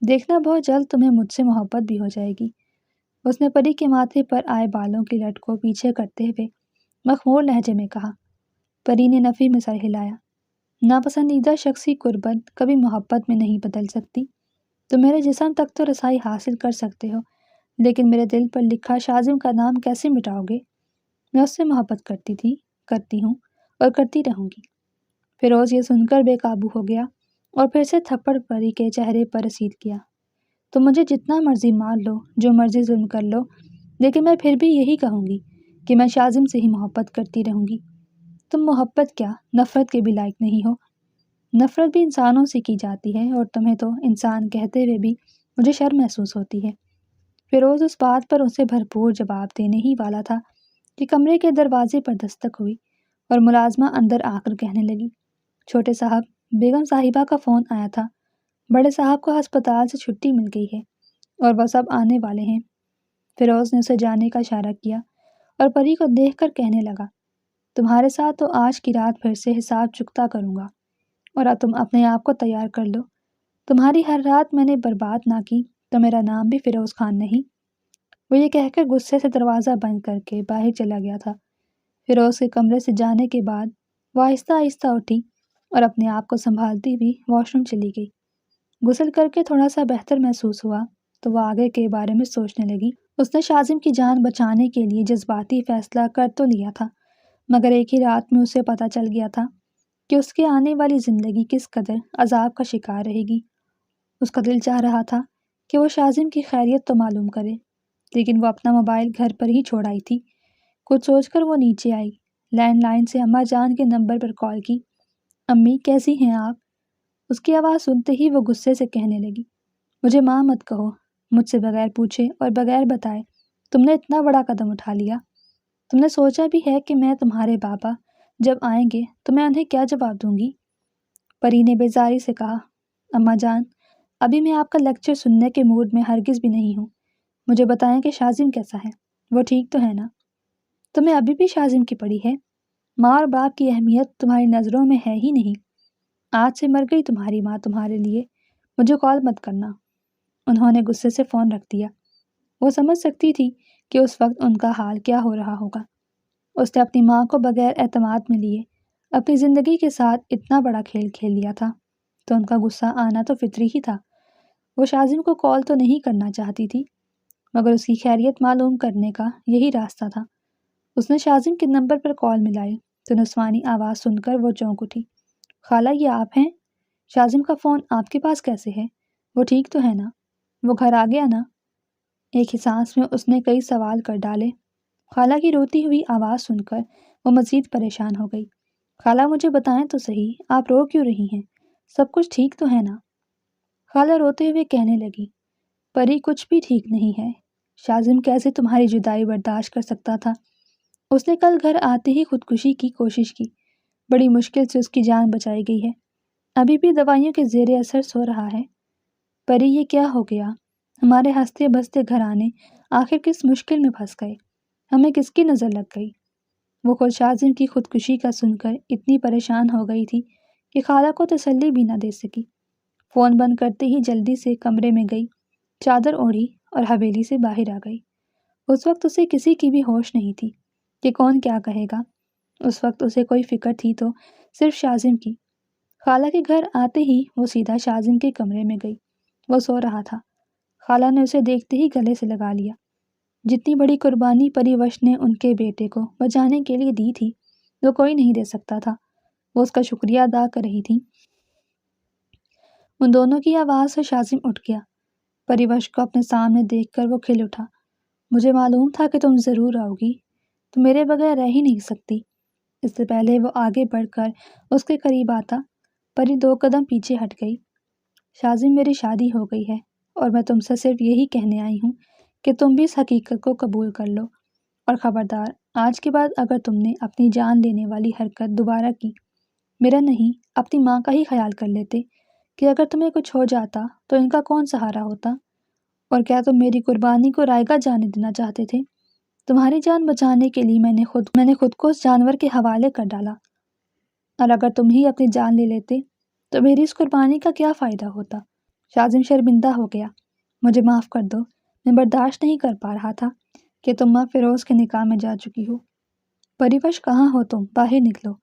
دیکھنا بہت جلد تمہیں مجھ سے محبت بھی ہو جائے گی۔ اس نے پری کے ماتھے پر آئے بالوں کی لٹ کو پیچھے کرتے ہوئے مخمور لہجے میں کہا۔ پری نے نفی میں سر ہلایا، ناپسندیدہ شخص کی قربت کبھی محبت میں نہیں بدل سکتی۔ تم میرے جسم تک تو رسائی حاصل کر سکتے ہو، لیکن میرے دل پر لکھا شاذم کا نام کیسے مٹاؤ گے؟ میں اس سے محبت کرتی ہوں اور کرتی رہوں گی۔ فیروز یہ سن کر بے قابو ہو گیا اور پھر سے تھپڑ پری کے چہرے پر رسید کیا۔ تم مجھے جتنا مرضی مار لو، جو مرضی ظلم کر لو، لیکن میں پھر بھی یہی کہوں گی کہ میں شاذم سے ہی محبت کرتی رہوں گی۔ تم محبت کیا، نفرت کے بھی لائق نہیں ہو۔ نفرت بھی انسانوں سے کی جاتی ہے، اور تمہیں تو انسان کہتے ہوئے بھی مجھے شرم محسوس ہوتی ہے۔ فیروز اس بات پر اسے بھرپور جواب دینے ہی والا تھا کہ کمرے کے دروازے پر دستک ہوئی اور ملازمہ اندر آ کر کہنے لگی، چھوٹے صاحب، بیگم صاحبہ کا فون آیا تھا، بڑے صاحب کو ہسپتال سے چھٹی مل گئی ہے اور وہ سب آنے والے ہیں۔ فیروز نے اسے جانے کا اشارہ کیا اور پری کو دیکھ کر کہنے لگا، تمہارے ساتھ تو آج کی رات پھر سے حساب چکتا کروں گا، اور اب تم اپنے آپ کو تیار کر لو۔ تمہاری ہر رات میں نے برباد نہ کی تو میرا نام بھی فیروز خان نہیں۔ وہ یہ کہہ کر غصے سے دروازہ بند کر کے باہر چلا گیا تھا۔ فیروز کے کمرے سے جانے کے بعد وہ آہستہ آہستہ اٹھی اور اپنے آپ کو سنبھالتی ہوئی واش روم چلی گئی۔ غسل کر کے تھوڑا سا بہتر محسوس ہوا تو وہ آگے کے بارے میں سوچنے لگی۔ اس نے شاذم کی جان بچانے کے لیے جذباتی فیصلہ کر تو لیا تھا، مگر ایک ہی رات میں اسے پتہ چل گیا تھا کہ اس کی آنے والی زندگی کس قدر عذاب کا شکار رہے گی۔ اس کا دل چاہ رہا تھا کہ وہ شاذم کی خیریت تو معلوم کرے، لیکن وہ اپنا موبائل گھر پر ہی چھوڑ آئی تھی۔ کچھ سوچ کر وہ نیچے آئی، لینڈ لائن سے اماں جان کے نمبر پر کال کی۔ امی کیسی ہیں آپ؟ اس کی آواز سنتے ہی وہ غصے سے کہنے لگی، مجھے ماں مت کہو، مجھ سے بغیر پوچھے اور بغیر بتائے تم نے اتنا بڑا قدم اٹھا لیا۔ تم نے سوچا بھی ہے کہ میں تمہارے بابا جب آئیں گے تو میں انہیں کیا جواب دوں گی؟ پری نے بیزاری سے کہا، اماں جان، ابھی میں آپ کا لیکچر سننے کے موڈ میں ہرگز بھی نہیں ہوں۔ مجھے بتائیں کہ شاذم کیسا ہے، وہ ٹھیک تو ہے نا؟ تمہیں ابھی بھی شاذم کی پڑی ہے؟ ماں اور باپ کی اہمیت تمہاری نظروں میں ہے ہی نہیں۔ آج سے مر گئی تمہاری ماں تمہارے لیے، مجھے کال مت کرنا۔ انہوں نے غصے سے فون رکھ دیا۔ وہ سمجھ سکتی تھی کہ اس وقت ان کا حال کیا ہو رہا ہوگا۔ اس نے اپنی ماں کو بغیر اعتماد میں لیے اپنی زندگی کے ساتھ اتنا بڑا کھیل کھیل لیا تھا، تو ان کا غصہ آنا تو فطری ہی تھا۔ وہ شاذم کو کال تو نہیں کرنا چاہتی تھی، مگر اس کی خیریت معلوم کرنے کا یہی راستہ تھا۔ اس نے شاذم کے نمبر پر کال ملائی تو نسوانی آواز سن کر وہ چونک اٹھی۔ خالہ، یہ آپ ہیں؟ شاذم کا فون آپ کے پاس کیسے ہے؟ وہ ٹھیک تو ہے نا؟ وہ گھر آ گیا نا؟ ایک ہی سانس میں اس نے کئی سوال کر ڈالے۔ خالہ کی روتی ہوئی آواز سن کر وہ مزید پریشان ہو گئی۔ خالہ، مجھے بتائیں تو صحیح، آپ رو کیوں رہی ہیں؟ سب کچھ ٹھیک تو ہے نا؟ خالہ روتے ہوئے کہنے لگی، پری کچھ بھی ٹھیک نہیں ہے۔ شاذم کیسے تمہاری جدائی برداشت کر سکتا تھا؟ اس نے کل گھر آتے ہی خودکشی کی کوشش کی، بڑی مشکل سے اس کی جان بچائی گئی ہے، ابھی بھی دوائیوں کے زیر اثر سو رہا ہے۔ پری، یہ کیا ہو گیا؟ ہمارے ہنستے بستے گھرانے آخر کس مشکل میں پھنس گئے؟ ہمیں کس کی نظر لگ گئی؟ وہ خود شاذم کی خودکشی کا سن کر اتنی پریشان ہو گئی تھی کہ خالہ کو تسلی بھی نہ دے سکی۔ فون بند کرتے ہی جلدی سے کمرے میں گئی، چادر اوڑھی اور حویلی سے باہر آ گئی۔ اس وقت اسے کسی کی بھی ہوش نہیں تھی کہ کون کیا کہے گا۔ اس وقت اسے کوئی فکر تھی تو صرف شاذم کی۔ خالہ کے گھر آتے ہی وہ سیدھا شاذم کے کمرے میں گئی۔ وہ سو رہا تھا۔ خالہ نے اسے دیکھتے ہی گلے سے لگا لیا۔ جتنی بڑی قربانی پری وش نے ان کے بیٹے کو بچانے کے لیے دی تھی، وہ کوئی نہیں دے سکتا تھا۔ وہ اس کا شکریہ ادا کر رہی تھی۔ ان دونوں کی آواز سے شاذم اٹھ گیا۔ پری وش کو اپنے سامنے دیکھ کر وہ کھل اٹھا۔ مجھے معلوم تھا کہ تم ضرور آؤ گی، تم میرے بغیر رہ ہی نہیں سکتی۔ اس سے پہلے وہ آگے بڑھ کر اس کے قریب آتا، پری 2 قدم پیچھے ہٹ گئی۔ شاذم، میری شادی ہو گئی ہے اور میں تم سے صرف یہی کہنے آئی ہوں کہ تم بھی اس حقیقت کو قبول کر لو، اور خبردار، آج کے بعد اگر تم نے اپنی جان لینے والی حرکت دوبارہ کی، میرا نہیں اپنی ماں کا ہی خیال کر لیتے کہ اگر تمہیں کچھ ہو جاتا تو ان کا کون سہارا ہوتا؟ اور کیا تم میری قربانی کو رائگاں جانے دینا چاہتے تھے؟ تمہاری جان بچانے کے لیے میں نے خود کو اس جانور کے حوالے کر ڈالا، اور اگر تم ہی اپنی جان لے لیتے تو میری اس قربانی کا کیا فائدہ ہوتا؟ شاذم شرمندہ ہو گیا۔ مجھے معاف کر دو، میں برداشت نہیں کر پا رہا تھا کہ تم ماں فیروز کے نکاح میں جا چکی ہو۔ پریوش، کہاں ہو تم؟ باہر نکلو۔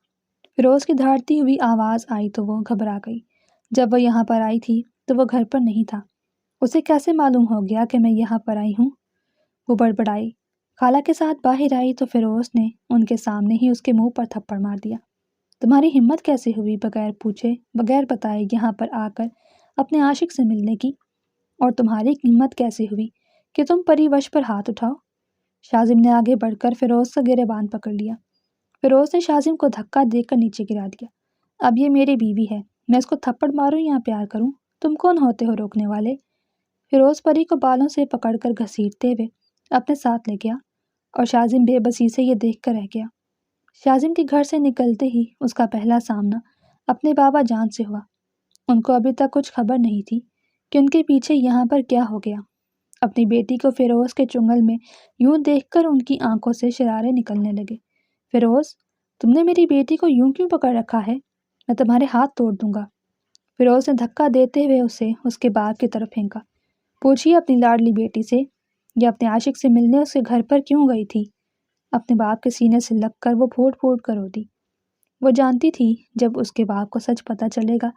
فیروز کی دھاڑتی ہوئی آواز آئی تو وہ گھبرا گئی۔ جب وہ یہاں پر آئی تھی تو وہ گھر پر نہیں تھا۔ اسے کیسے معلوم ہو گیا کہ میں یہاں پر آئی ہوں؟ وہ بڑبڑائی۔ خالہ کے ساتھ باہر آئی تو فیروز نے ان کے سامنے ہی اس کے منہ پر تھپڑ مار دیا۔ تمہاری ہمت کیسے ہوئی بغیر پوچھے بغیر بتائے یہاں پر آ کر اپنے عاشق سے ملنے کی؟ اور تمہاری ہمت کیسے ہوئی کہ تم پری وش پر ہاتھ اٹھاؤ؟ شاذم نے آگے بڑھ کر فیروز کا گریبان پکڑ لیا۔ فیروز نے شاذم کو دھکا دے کر نیچے گرا دیا۔ اب یہ میری بیوی ہے، میں اس کو تھپڑ ماروں یا پیار کروں؟ تم کون ہوتے ہو روکنے والے؟ فیروز پری کو بالوں سے پکڑ کر گھسیٹتے ہوئے اپنے ساتھ لے گیا اور شاذم بے بسی سے یہ دیکھ کر رہ گیا۔ شاذم کے گھر سے نکلتے ہی اس کا پہلا سامنا اپنے بابا جان سے ہوا۔ ان کو ابھی تک کچھ خبر نہیں تھی کہ ان کے پیچھے یہاں پر کیا ہو گیا۔ اپنی بیٹی کو فیروز کے چنگل میں یوں دیکھ کر ان کی آنکھوں سے شرارے نکلنے لگے۔ فیروز، تم نے میری بیٹی کو یوں کیوں پکڑ رکھا ہے؟ میں تمہارے ہاتھ توڑ دوں گا۔ فیروز نے دھکا دیتے ہوئے اسے اس کے باغ کی طرف پھینکا۔ پوچھیے اپنی لاڈلی بیٹی سے، یا اپنے عاشق سے ملنے اس کے گھر پر کیوں گئی تھی؟ اپنے باپ کے سینے سے لگ کر وہ پھوٹ پھوٹ کر روتی۔ وہ جانتی تھی جب اس کے باپ کو سچ پتہ چلے گا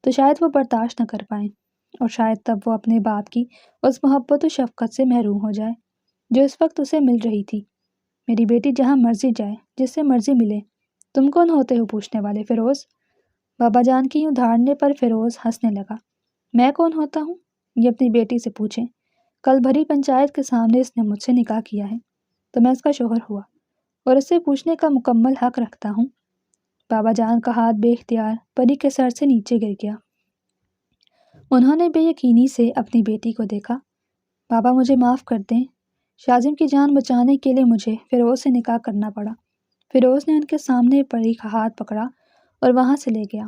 تو شاید وہ برداشت نہ کر پائیں، اور شاید تب وہ اپنے باپ کی اس محبت و شفقت سے محروم ہو جائے جو اس وقت اسے مل رہی تھی۔ میری بیٹی جہاں مرضی جائے، جس سے مرضی ملے، تم کون ہوتے ہو پوچھنے والے؟ فیروز، بابا جان کی یوں دھاڑنے پر فیروز ہنسنے لگا۔ میں کون ہوتا ہوں؟ یہ اپنی بیٹی سے پوچھیں۔ کل بھری پنچایت کے سامنے اس نے مجھ سے نکاح کیا ہے تو میں اس کا شوہر ہوا، اور اس سے پوچھنے کا مکمل حق رکھتا ہوں۔ بابا جان کا ہاتھ بے اختیار پری کے سر سے نیچے گر گیا۔ انہوں نے بے یقینی سے اپنی بیٹی کو دیکھا۔ بابا مجھے معاف کر دیں، شاذم کی جان بچانے کے لیے مجھے فیروز سے نکاح کرنا پڑا۔ فیروز نے ان کے سامنے پری کا ہاتھ پکڑا اور وہاں سے لے گیا،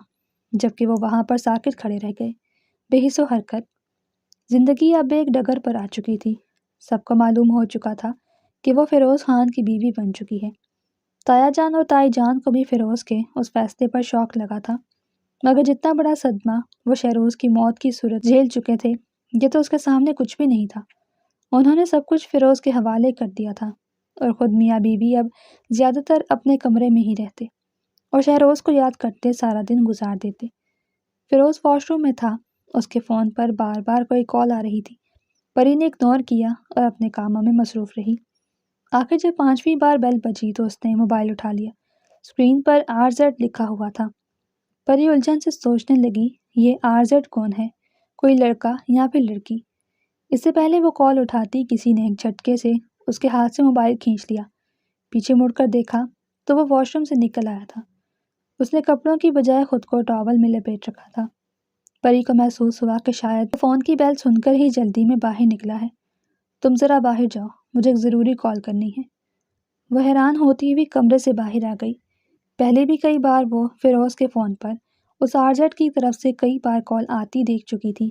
جبکہ وہ وہاں پر ساکت کھڑے رہ گئے، بے حس و حرکت۔ زندگی اب ایک ڈگر پر آ چکی تھی۔ سب کو معلوم ہو چکا تھا کہ وہ فیروز خان کی بیوی بن چکی ہے۔ تایا جان اور تائی جان کو بھی فیروز کے اس فیصلے پر شوق لگا تھا، مگر جتنا بڑا صدمہ وہ شہروز کی موت کی صورت جھیل چکے تھے، یہ تو اس کے سامنے کچھ بھی نہیں تھا۔ انہوں نے سب کچھ فیروز کے حوالے کر دیا تھا، اور خود میاں بیوی اب زیادہ تر اپنے کمرے میں ہی رہتے اور شہروز کو یاد کرتے سارا دن گزار دیتے۔ فیروز واش روم میں تھا، اس کے فون پر بار بار کوئی کال آ رہی تھی۔ پری نے اگنور کیا اور اپنے کاموں میں مصروف رہی۔ آخر جب 5ویں بار بیل بجی تو اس نے موبائل اٹھا لیا۔ اسکرین پر RZ لکھا ہوا تھا۔ پری الجھن سے سوچنے لگی، یہ RZ کون ہے؟ کوئی لڑکا یا پھر لڑکی؟ اس سے پہلے وہ کال اٹھاتی کسی نے ایک جھٹکے سے اس کے ہاتھ سے موبائل کھینچ لیا۔ پیچھے مڑ کر دیکھا تو وہ واش روم سے نکل آیا تھا۔ اس نے کپڑوں کی بجائے خود کو ٹاول میں لپیٹ رکھا تھا۔ پری کو محسوس ہوا کہ شاید فون کی بیل سن کر ہی جلدی میں باہر نکلا ہے۔ تم ذرا باہر جاؤ، مجھے ایک ضروری کال کرنی ہے۔ وہ حیران ہوتی ہوئی کمرے سے باہر آ گئی۔ پہلے بھی کئی بار وہ فیروز کے فون پر اس RZ کی طرف سے کئی بار کال آتی دیکھ چکی تھی۔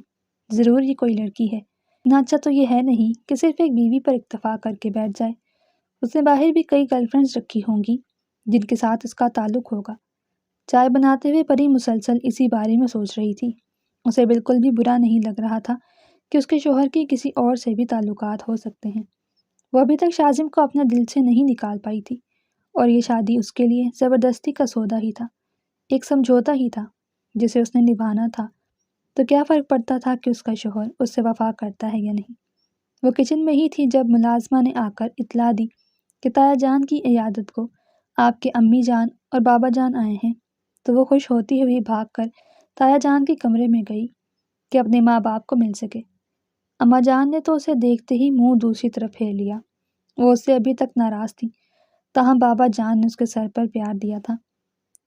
ضرور یہ کوئی لڑکی ہے، نہ اچھا تو یہ ہے نہیں کہ صرف ایک بیوی پر اکتفا کر کے بیٹھ جائے۔ اس نے باہر بھی کئی گرل فرینڈز رکھی ہوں گی جن کے ساتھ اس کا تعلق ہوگا۔ چائے بناتے ہوئے پری مسلسل اسی بارے میں سوچ رہی تھی۔ اسے بالکل بھی برا نہیں لگ رہا تھا کہ اس کے شوہر کی کسی اور سے بھی تعلقات ہو سکتے ہیں۔ وہ ابھی تک شاذم کو اپنے دل سے نہیں نکال پائی تھی، اور یہ شادی اس کے لیے زبردستی کا سودا ہی تھا، ایک سمجھوتا ہی تھا جسے اس نے نبھانا تھا۔ تو کیا فرق پڑتا تھا کہ اس کا شوہر اس سے وفا کرتا ہے یا نہیں؟ وہ کچن میں ہی تھی جب ملازمہ نے آ کر اطلاع دی کہ تایا جان کی عیادت کو آپ کے امی جان اور بابا جان آئے ہیں۔ تو وہ خوش ہوتی ہوئی بھاگ کر تایا جان کے کمرے میں گئی کہ اپنے ماں باپ کو مل سکے۔ اماں جان نے تو اسے دیکھتے ہی منہ دوسری طرف پھیر لیا۔ وہ اس سے ابھی تک ناراض تھی، تاہم بابا جان نے اس کے سر پر پیار دیا تھا۔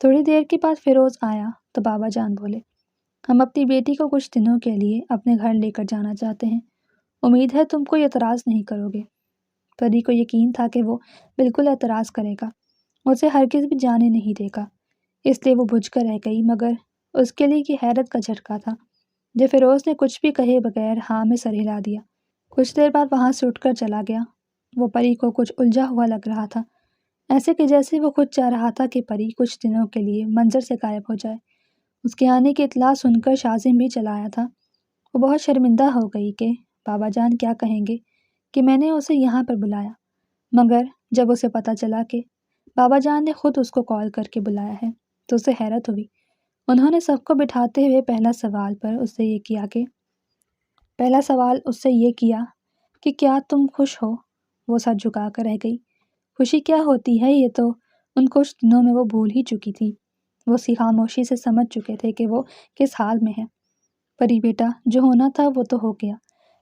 تھوڑی دیر کے بعد فیروز آیا تو بابا جان بولے، ہم اپنی بیٹی کو کچھ دنوں کے لیے اپنے گھر لے کر جانا چاہتے ہیں، امید ہے تم کوئی اعتراض نہیں کرو گے۔ پری کو یقین تھا کہ وہ بالکل اعتراض کرے گا، اسے ہرگز بھی جانے نہیں دے گا، اس لیے وہ بجھ کر رہ گئی، مگر اس کے لیے یہ حیرت کا جھٹکا تھا جب فیروز نے کچھ بھی کہے بغیر ہاں میں سر ہلا دیا۔ کچھ دیر بعد وہاں سے اٹھ کر چلا گیا۔ وہ پری کو کچھ الجھا ہوا لگ رہا تھا، ایسے کہ جیسے وہ خود چاہ رہا تھا کہ پری کچھ دنوں کے لیے منظر سے غائب ہو جائے۔ اس کے آنے کی اطلاع سن کر شاذم بھی چلا آیا تھا۔ وہ بہت شرمندہ ہو گئی کہ بابا جان کیا کہیں گے کہ میں نے اسے یہاں پر بلایا، مگر جب اسے پتہ چلا کہ بابا جان نے خود اس کو کال کر کے بلایا ہے تو اسے حیرت ہوئی۔ انہوں نے سب کو بٹھاتے ہوئے پہلا سوال پر اس سے یہ کیا کہ پہلا سوال اس سے یہ کیا کہ کیا تم خوش ہو؟ وہ سر جھکا کر رہ گئی۔ خوشی کیا ہوتی ہے یہ تو ان کچھ دنوں میں وہ بھول ہی چکی تھی۔ وہ اسی خاموشی سے سمجھ چکے تھے کہ وہ کس حال میں ہے۔ پری بیٹا، جو ہونا تھا وہ تو ہو گیا،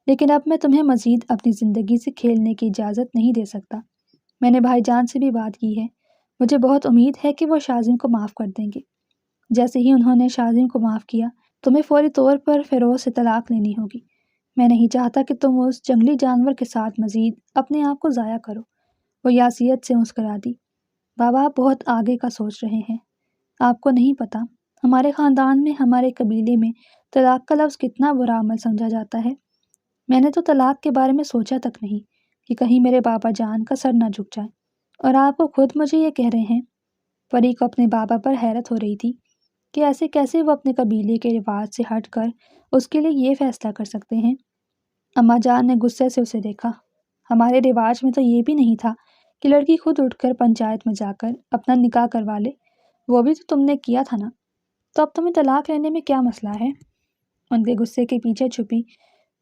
لیکن اب میں تمہیں مزید اپنی زندگی سے کھیلنے کی اجازت نہیں دے سکتا۔ میں نے بھائی جان سے بھی بات کی ہے، مجھے بہت امید ہے کہ وہ شاذم کو معاف کر دیں گے۔ جیسے ہی انہوں نے شاذم کو معاف کیا، تمہیں فوری طور پر فیروز سے طلاق لینی ہوگی۔ میں نہیں چاہتا کہ تم اس جنگلی جانور کے ساتھ مزید اپنے آپ کو ضائع کرو۔ وہ یاسیت سے مسکرا دی۔ بابا، آپ بہت آگے کا سوچ رہے ہیں۔ آپ کو نہیں پتا، ہمارے خاندان میں، ہمارے قبیلے میں طلاق کا لفظ کتنا برا عمل سمجھا جاتا ہے۔ میں نے تو طلاق کے بارے میں سوچا تک نہیں کہ کہیں میرے بابا جان کا سر نہ جھک جائے، اور آپ کو خود مجھے یہ کہہ رہے ہیں۔ پری کو اپنے بابا پر حیرت ہو رہی تھی کہ ایسے کیسے وہ اپنے قبیلے کے رواج سے ہٹ کر اس کے لیے یہ فیصلہ کر سکتے ہیں۔ اماں جان نے غصے سے اسے دیکھا۔ ہمارے رواج میں تو یہ بھی نہیں تھا کہ لڑکی خود اٹھ کر پنچایت میں جا کر اپنا نکاح کروا لے، وہ بھی تو تم نے کیا تھا نا، تو اب تمہیں طلاق لینے میں کیا مسئلہ ہے؟ ان کے غصے کے پیچھے چھپی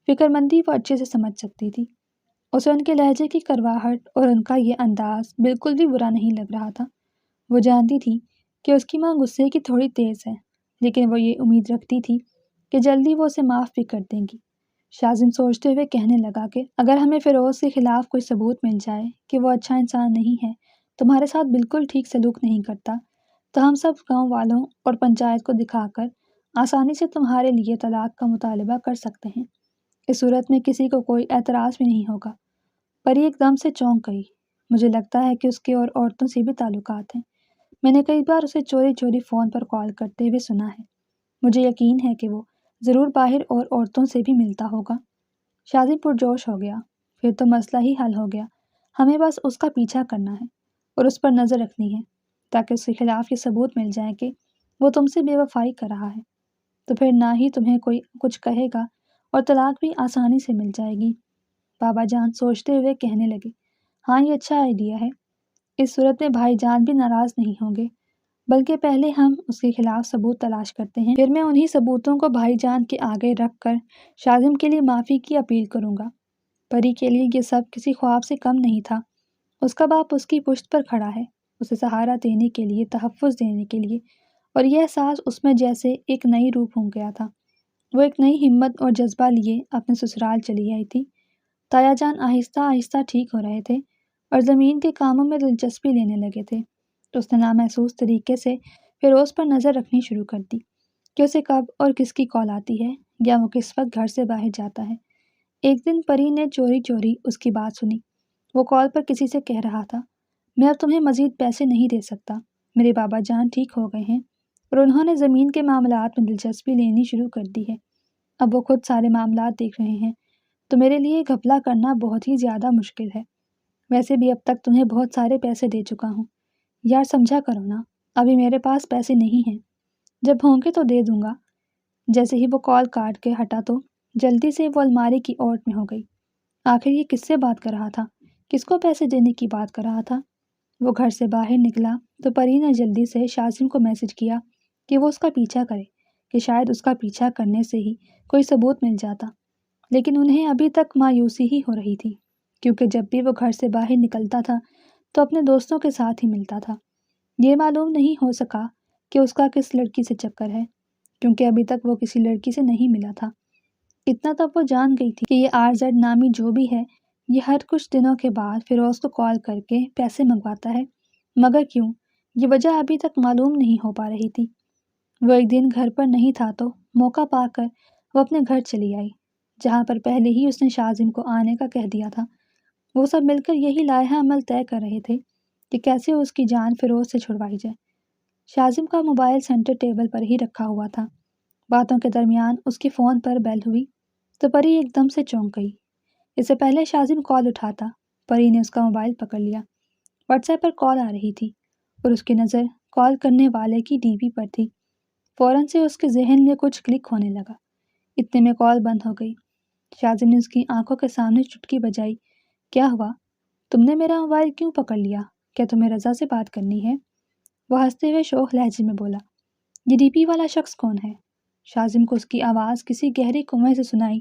فکر مندی وہ اچھے سے سمجھ سکتی تھی۔ اسے ان کے لہجے کی کرواہٹ اور ان کا یہ انداز بالکل بھی برا نہیں لگ رہا تھا۔ وہ جانتی تھی کہ اس کی ماں غصے کی تھوڑی تیز ہے، لیکن وہ یہ امید رکھتی تھی کہ جلدی وہ اسے معاف بھی کر دیں گی۔ شاذم سوچتے ہوئے کہنے لگا کہ اگر ہمیں فیروز کے خلاف کوئی ثبوت مل جائے کہ وہ اچھا انسان نہیں ہے، تمہارے ساتھ بالکل ٹھیک سلوک نہیں کرتا، تو ہم سب گاؤں والوں اور پنچایت کو دکھا کر آسانی سے تمہارے لیے طلاق کا مطالبہ کر سکتے ہیں۔ اس صورت میں کسی کو کوئی اعتراض بھی نہیں ہوگا۔ پری ایک دم سے چونک گئی۔ مجھے لگتا ہے کہ اس کے اور عورتوں سے بھی تعلقات ہیں۔ میں نے کئی بار اسے چوری چوری فون پر کال کرتے ہوئے سنا ہے۔ مجھے یقین ہے کہ وہ ضرور باہر اور عورتوں سے بھی ملتا ہوگا۔ شاذم پرجوش ہو گیا۔ پھر تو مسئلہ ہی حل ہو گیا۔ ہمیں بس اس کا پیچھا کرنا ہے اور اس پر نظر رکھنی ہے، تاکہ اس کے خلاف یہ ثبوت مل جائے کہ وہ تم سے بے وفائی کر رہا ہے۔ تو پھر نہ ہی تمہیں کوئی کچھ کہے گا اور طلاق بھی آسانی سے مل جائے گی۔ بابا جان سوچتے ہوئے کہنے لگے، ہاں یہ اچھا آئیڈیا ہے۔ اس صورت میں بھائی جان بھی ناراض نہیں ہوں گے، بلکہ پہلے ہم اس کے خلاف ثبوت تلاش کرتے ہیں، پھر میں انہی ثبوتوں کو بھائی جان کے آگے رکھ کر شاذم کے لیے معافی کی اپیل کروں گا۔ پری کے لیے یہ سب کسی خواب سے کم نہیں تھا۔ اس کا باپ اس کی پشت پر کھڑا ہے، اسے سہارا دینے کے لیے، تحفظ دینے کے لیے، اور یہ احساس اس میں جیسے ایک نئی روح پھونک گیا تھا۔ وہ ایک نئی ہمت اور جذبہ لیے اپنے سسرال چلی آئی تھی۔ تایا جان آہستہ آہستہ ٹھیک ہو رہے تھے اور زمین کے کاموں میں دلچسپی لینے لگے تھے۔ اس نے نامحسوس طریقے سے فیروز پر نظر رکھنی شروع کر دی کہ اسے کب اور کس کی کال آتی ہے یا وہ کس وقت گھر سے باہر جاتا ہے۔ ایک دن پری نے چوری چوری اس کی بات سنی۔ وہ کال پر کسی سے کہہ رہا تھا، میں اب تمہیں مزید پیسے نہیں دے سکتا، میرے بابا جان ٹھیک ہو گئے ہیں اور انہوں نے زمین کے معاملات میں دلچسپی لینی شروع کر دی ہے۔ اب وہ خود سارے معاملات دیکھ رہے ہیں، تو میرے لیے گھپلا کرنا بہت ہی زیادہ مشکل ہے۔ ویسے بھی اب تک تمہیں بہت سارے پیسے دے چکا ہوں، یار سمجھا کرو نا، ابھی میرے پاس پیسے نہیں ہیں، جب ہوں گے تو دے دوں گا۔ جیسے ہی وہ کال کاٹ کے ہٹا تو جلدی سے وہ الماری کی اوٹ میں ہو گئی۔ آخر یہ کس سے بات کر رہا تھا؟ کس کو پیسے دینے کی بات کر رہا تھا؟ وہ گھر سے باہر نکلا تو پری نے جلدی سے شاذم کو میسج کیا کہ وہ اس کا پیچھا کرے، کہ شاید اس کا پیچھا کرنے سے ہی کوئی ثبوت مل جاتا۔ لیکن انہیں ابھی تک مایوسی ہی ہو رہی تھی، کیونکہ جب بھی وہ گھر سے باہر نکلتا تھا تو اپنے دوستوں کے ساتھ ہی ملتا تھا۔ یہ معلوم نہیں ہو سکا کہ اس کا کس لڑکی سے چکر ہے، کیونکہ ابھی تک وہ کسی لڑکی سے نہیں ملا تھا۔ اتنا تب وہ جان گئی تھی کہ یہ RZ نامی جو بھی ہے، یہ ہر کچھ دنوں کے بعد فیروز کو کال کر کے پیسے منگواتا ہے، مگر کیوں، یہ وجہ ابھی تک معلوم نہیں ہو پا رہی تھی۔ وہ ایک دن گھر پر نہیں تھا تو موقع پا کر وہ اپنے گھر چلی آئی، جہاں پر پہلے ہی اس نے شاذم کو آنے کا کہہ دیا تھا۔ وہ سب مل کر یہی لائحہ عمل طے کر رہے تھے کہ کیسے اس کی جان فیروز سے چھڑوائی جائے۔ شاذم کا موبائل سینٹر ٹیبل پر ہی رکھا ہوا تھا۔ باتوں کے درمیان اس کے فون پر بیل ہوئی تو پری ایک دم سے چونک گئی۔ اس سے پہلے شاذم کال اٹھاتا، پری نے اس کا موبائل پکڑ لیا۔ واٹس ایپ پر کال آ رہی تھی اور اس کی نظر کال کرنے والے کی DP پر تھی۔ فوراً سے اس کے ذہن میں کچھ کلک ہونے لگا۔ اتنے میں کال بند ہو گئی۔ شاذم نے اس کی آنکھوں کے سامنے چٹکی بجائی، کیا ہوا؟ تم نے میرا موبائل کیوں پکڑ لیا؟ کیا تمہیں رضا سے بات کرنی ہے؟ وہ ہنستے ہوئے شوخ لہجے میں بولا، یہ DP والا شخص کون ہے؟ شاذم کو اس کی آواز کسی گہرے کنویں سے سنائی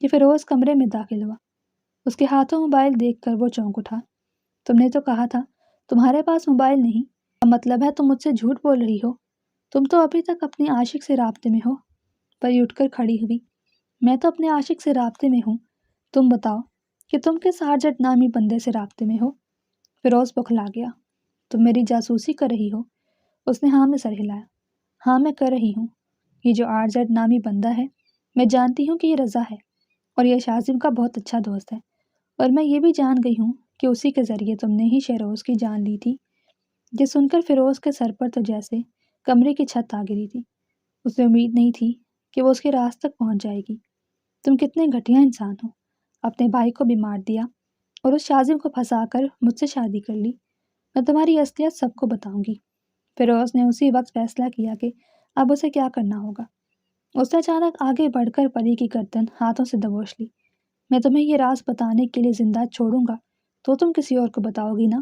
کہ فیروز کمرے میں داخل ہوا۔ اس کے ہاتھوں موبائل دیکھ کر وہ چونک اٹھا۔ تم نے تو کہا تھا تمہارے پاس موبائل نہیں، اب مطلب ہے تم مجھ سے جھوٹ بول رہی ہو، تم تو ابھی تک اپنے عاشق سے رابطے میں ہو۔ پری اٹھ کر کھڑی ہوئی۔ میں تو اپنے عاشق سے رابطے میں ہوں، تم بتاؤ کہ تم کس آرجٹ نامی بندے سے رابطے میں ہو؟ فیروز بوکھلا گیا۔ تم میری جاسوسی کر رہی ہو؟ اس نے ہاں میں سر ہلایا۔ ہاں میں کر رہی ہوں۔ یہ جو آرجٹ نامی بندہ ہے، میں جانتی ہوں کہ یہ رضا ہے اور یہ شاذم کا بہت اچھا دوست ہے، اور میں یہ بھی جان گئی ہوں کہ اسی کے ذریعے تم نے ہی شہروز کی جان لی تھی۔ یہ سن کر فیروز کے سر پر تو جیسے کمرے کی چھت آ گری تھی۔ اسے امید نہیں تھی کہ وہ اس کے راز تک پہنچ جائے گی۔ تم کتنے گھٹیا انسان ہو، اپنے بھائی کو بھی مار دیا اور اس شاذم کو پھنسا کر مجھ سے شادی کر لی۔ میں تمہاری اصلیت سب کو بتاؤں گی۔ فیروز نے اسی وقت فیصلہ کیا کہ اب اسے کیا کرنا ہوگا۔ اس نے اچانک آگے بڑھ کر پری کی گردن ہاتھوں سے دبوچ لی۔ میں تمہیں یہ راز بتانے کے لیے زندہ چھوڑوں گا تو تم کسی اور کو بتاؤ گی نا؟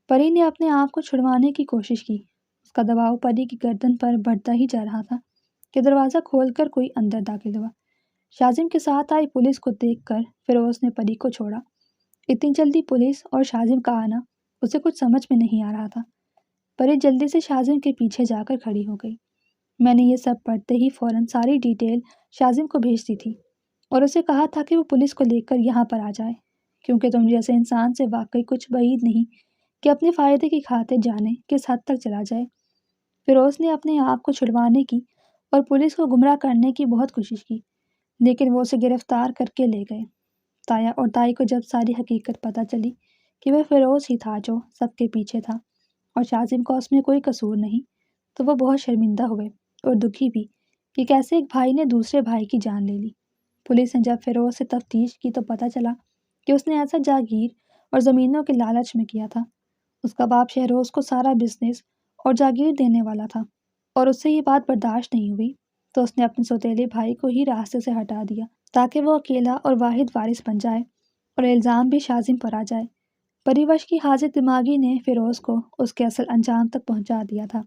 پری نے اپنے آپ کو چھڑوانے کی کوشش کی۔ اس کا دباؤ پری کی گردن پر بڑھتا ہی جا رہا تھا کہ دروازہ کھول کر کوئی اندر داخل ہوا۔ شاذم کے ساتھ آئی پولیس کو دیکھ کر فیروز نے پری کو چھوڑا۔ اتنی جلدی پولیس اور شاذم کا آنا اسے کچھ سمجھ میں نہیں آ رہا تھا۔ پری جلدی سے شاذم کے پیچھے جا کر کھڑی ہو گئی۔ میں نے یہ سب پڑھتے ہی فوراً ساری ڈیٹیل شاذم کو بھیج دی تھی اور اسے کہا تھا کہ وہ پولیس کو لے کر یہاں پر آ جائے، کیونکہ تم جیسے انسان سے واقعی کچھ بعید نہیں کہ اپنے فائدے کی خاطر جانے کس حد تک چلا جائے۔ فیروز نے اپنے آپ کو چھڑوانے کی اور پولیس کو گمراہ کرنے کی بہت کوشش کی، لیکن وہ اسے گرفتار کر کے لے گئے۔ تایا اور تائی کو جب ساری حقیقت پتہ چلی کہ وہ فیروز ہی تھا جو سب کے پیچھے تھا اور شاذم کا اس میں کوئی قصور نہیں، تو وہ بہت شرمندہ ہوئے اور دکھی بھی کہ کیسے ایک بھائی نے دوسرے بھائی کی جان لے لی۔ پولیس نے جب فیروز سے تفتیش کی تو پتہ چلا کہ اس نے ایسا جاگیر اور زمینوں کے لالچ میں کیا تھا۔ اس کا باپ شہروز کو سارا بزنس اور جاگیر دینے والا تھا، اور اس سے یہ بات برداشت نہیں ہوئی تو اس نے اپنے سوتیلے بھائی کو ہی راستے سے ہٹا دیا تاکہ وہ اکیلا اور واحد وارث بن جائے اور الزام بھی شاذم پر آ جائے۔ پریوش کی حاضر دماغی نے فیروز کو اس کے اصل انجام تک پہنچا دیا تھا۔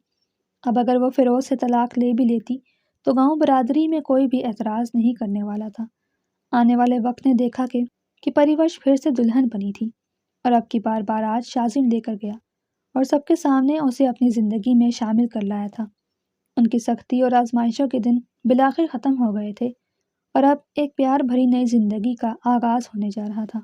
اب اگر وہ فیروز سے طلاق لے بھی لیتی تو گاؤں برادری میں کوئی بھی اعتراض نہیں کرنے والا تھا۔ آنے والے وقت نے دیکھا کہ پریوش پھر سے دلہن بنی تھی، اور اب کی بار بارات شاذم لے کر گیا اور سب کے سامنے اسے اپنی زندگی میں شامل کر لایا تھا۔ ان کی سختی اور آزمائشوں کے دن بالآخر ختم ہو گئے تھے اور اب ایک پیار بھری نئی زندگی کا آغاز ہونے جا رہا تھا۔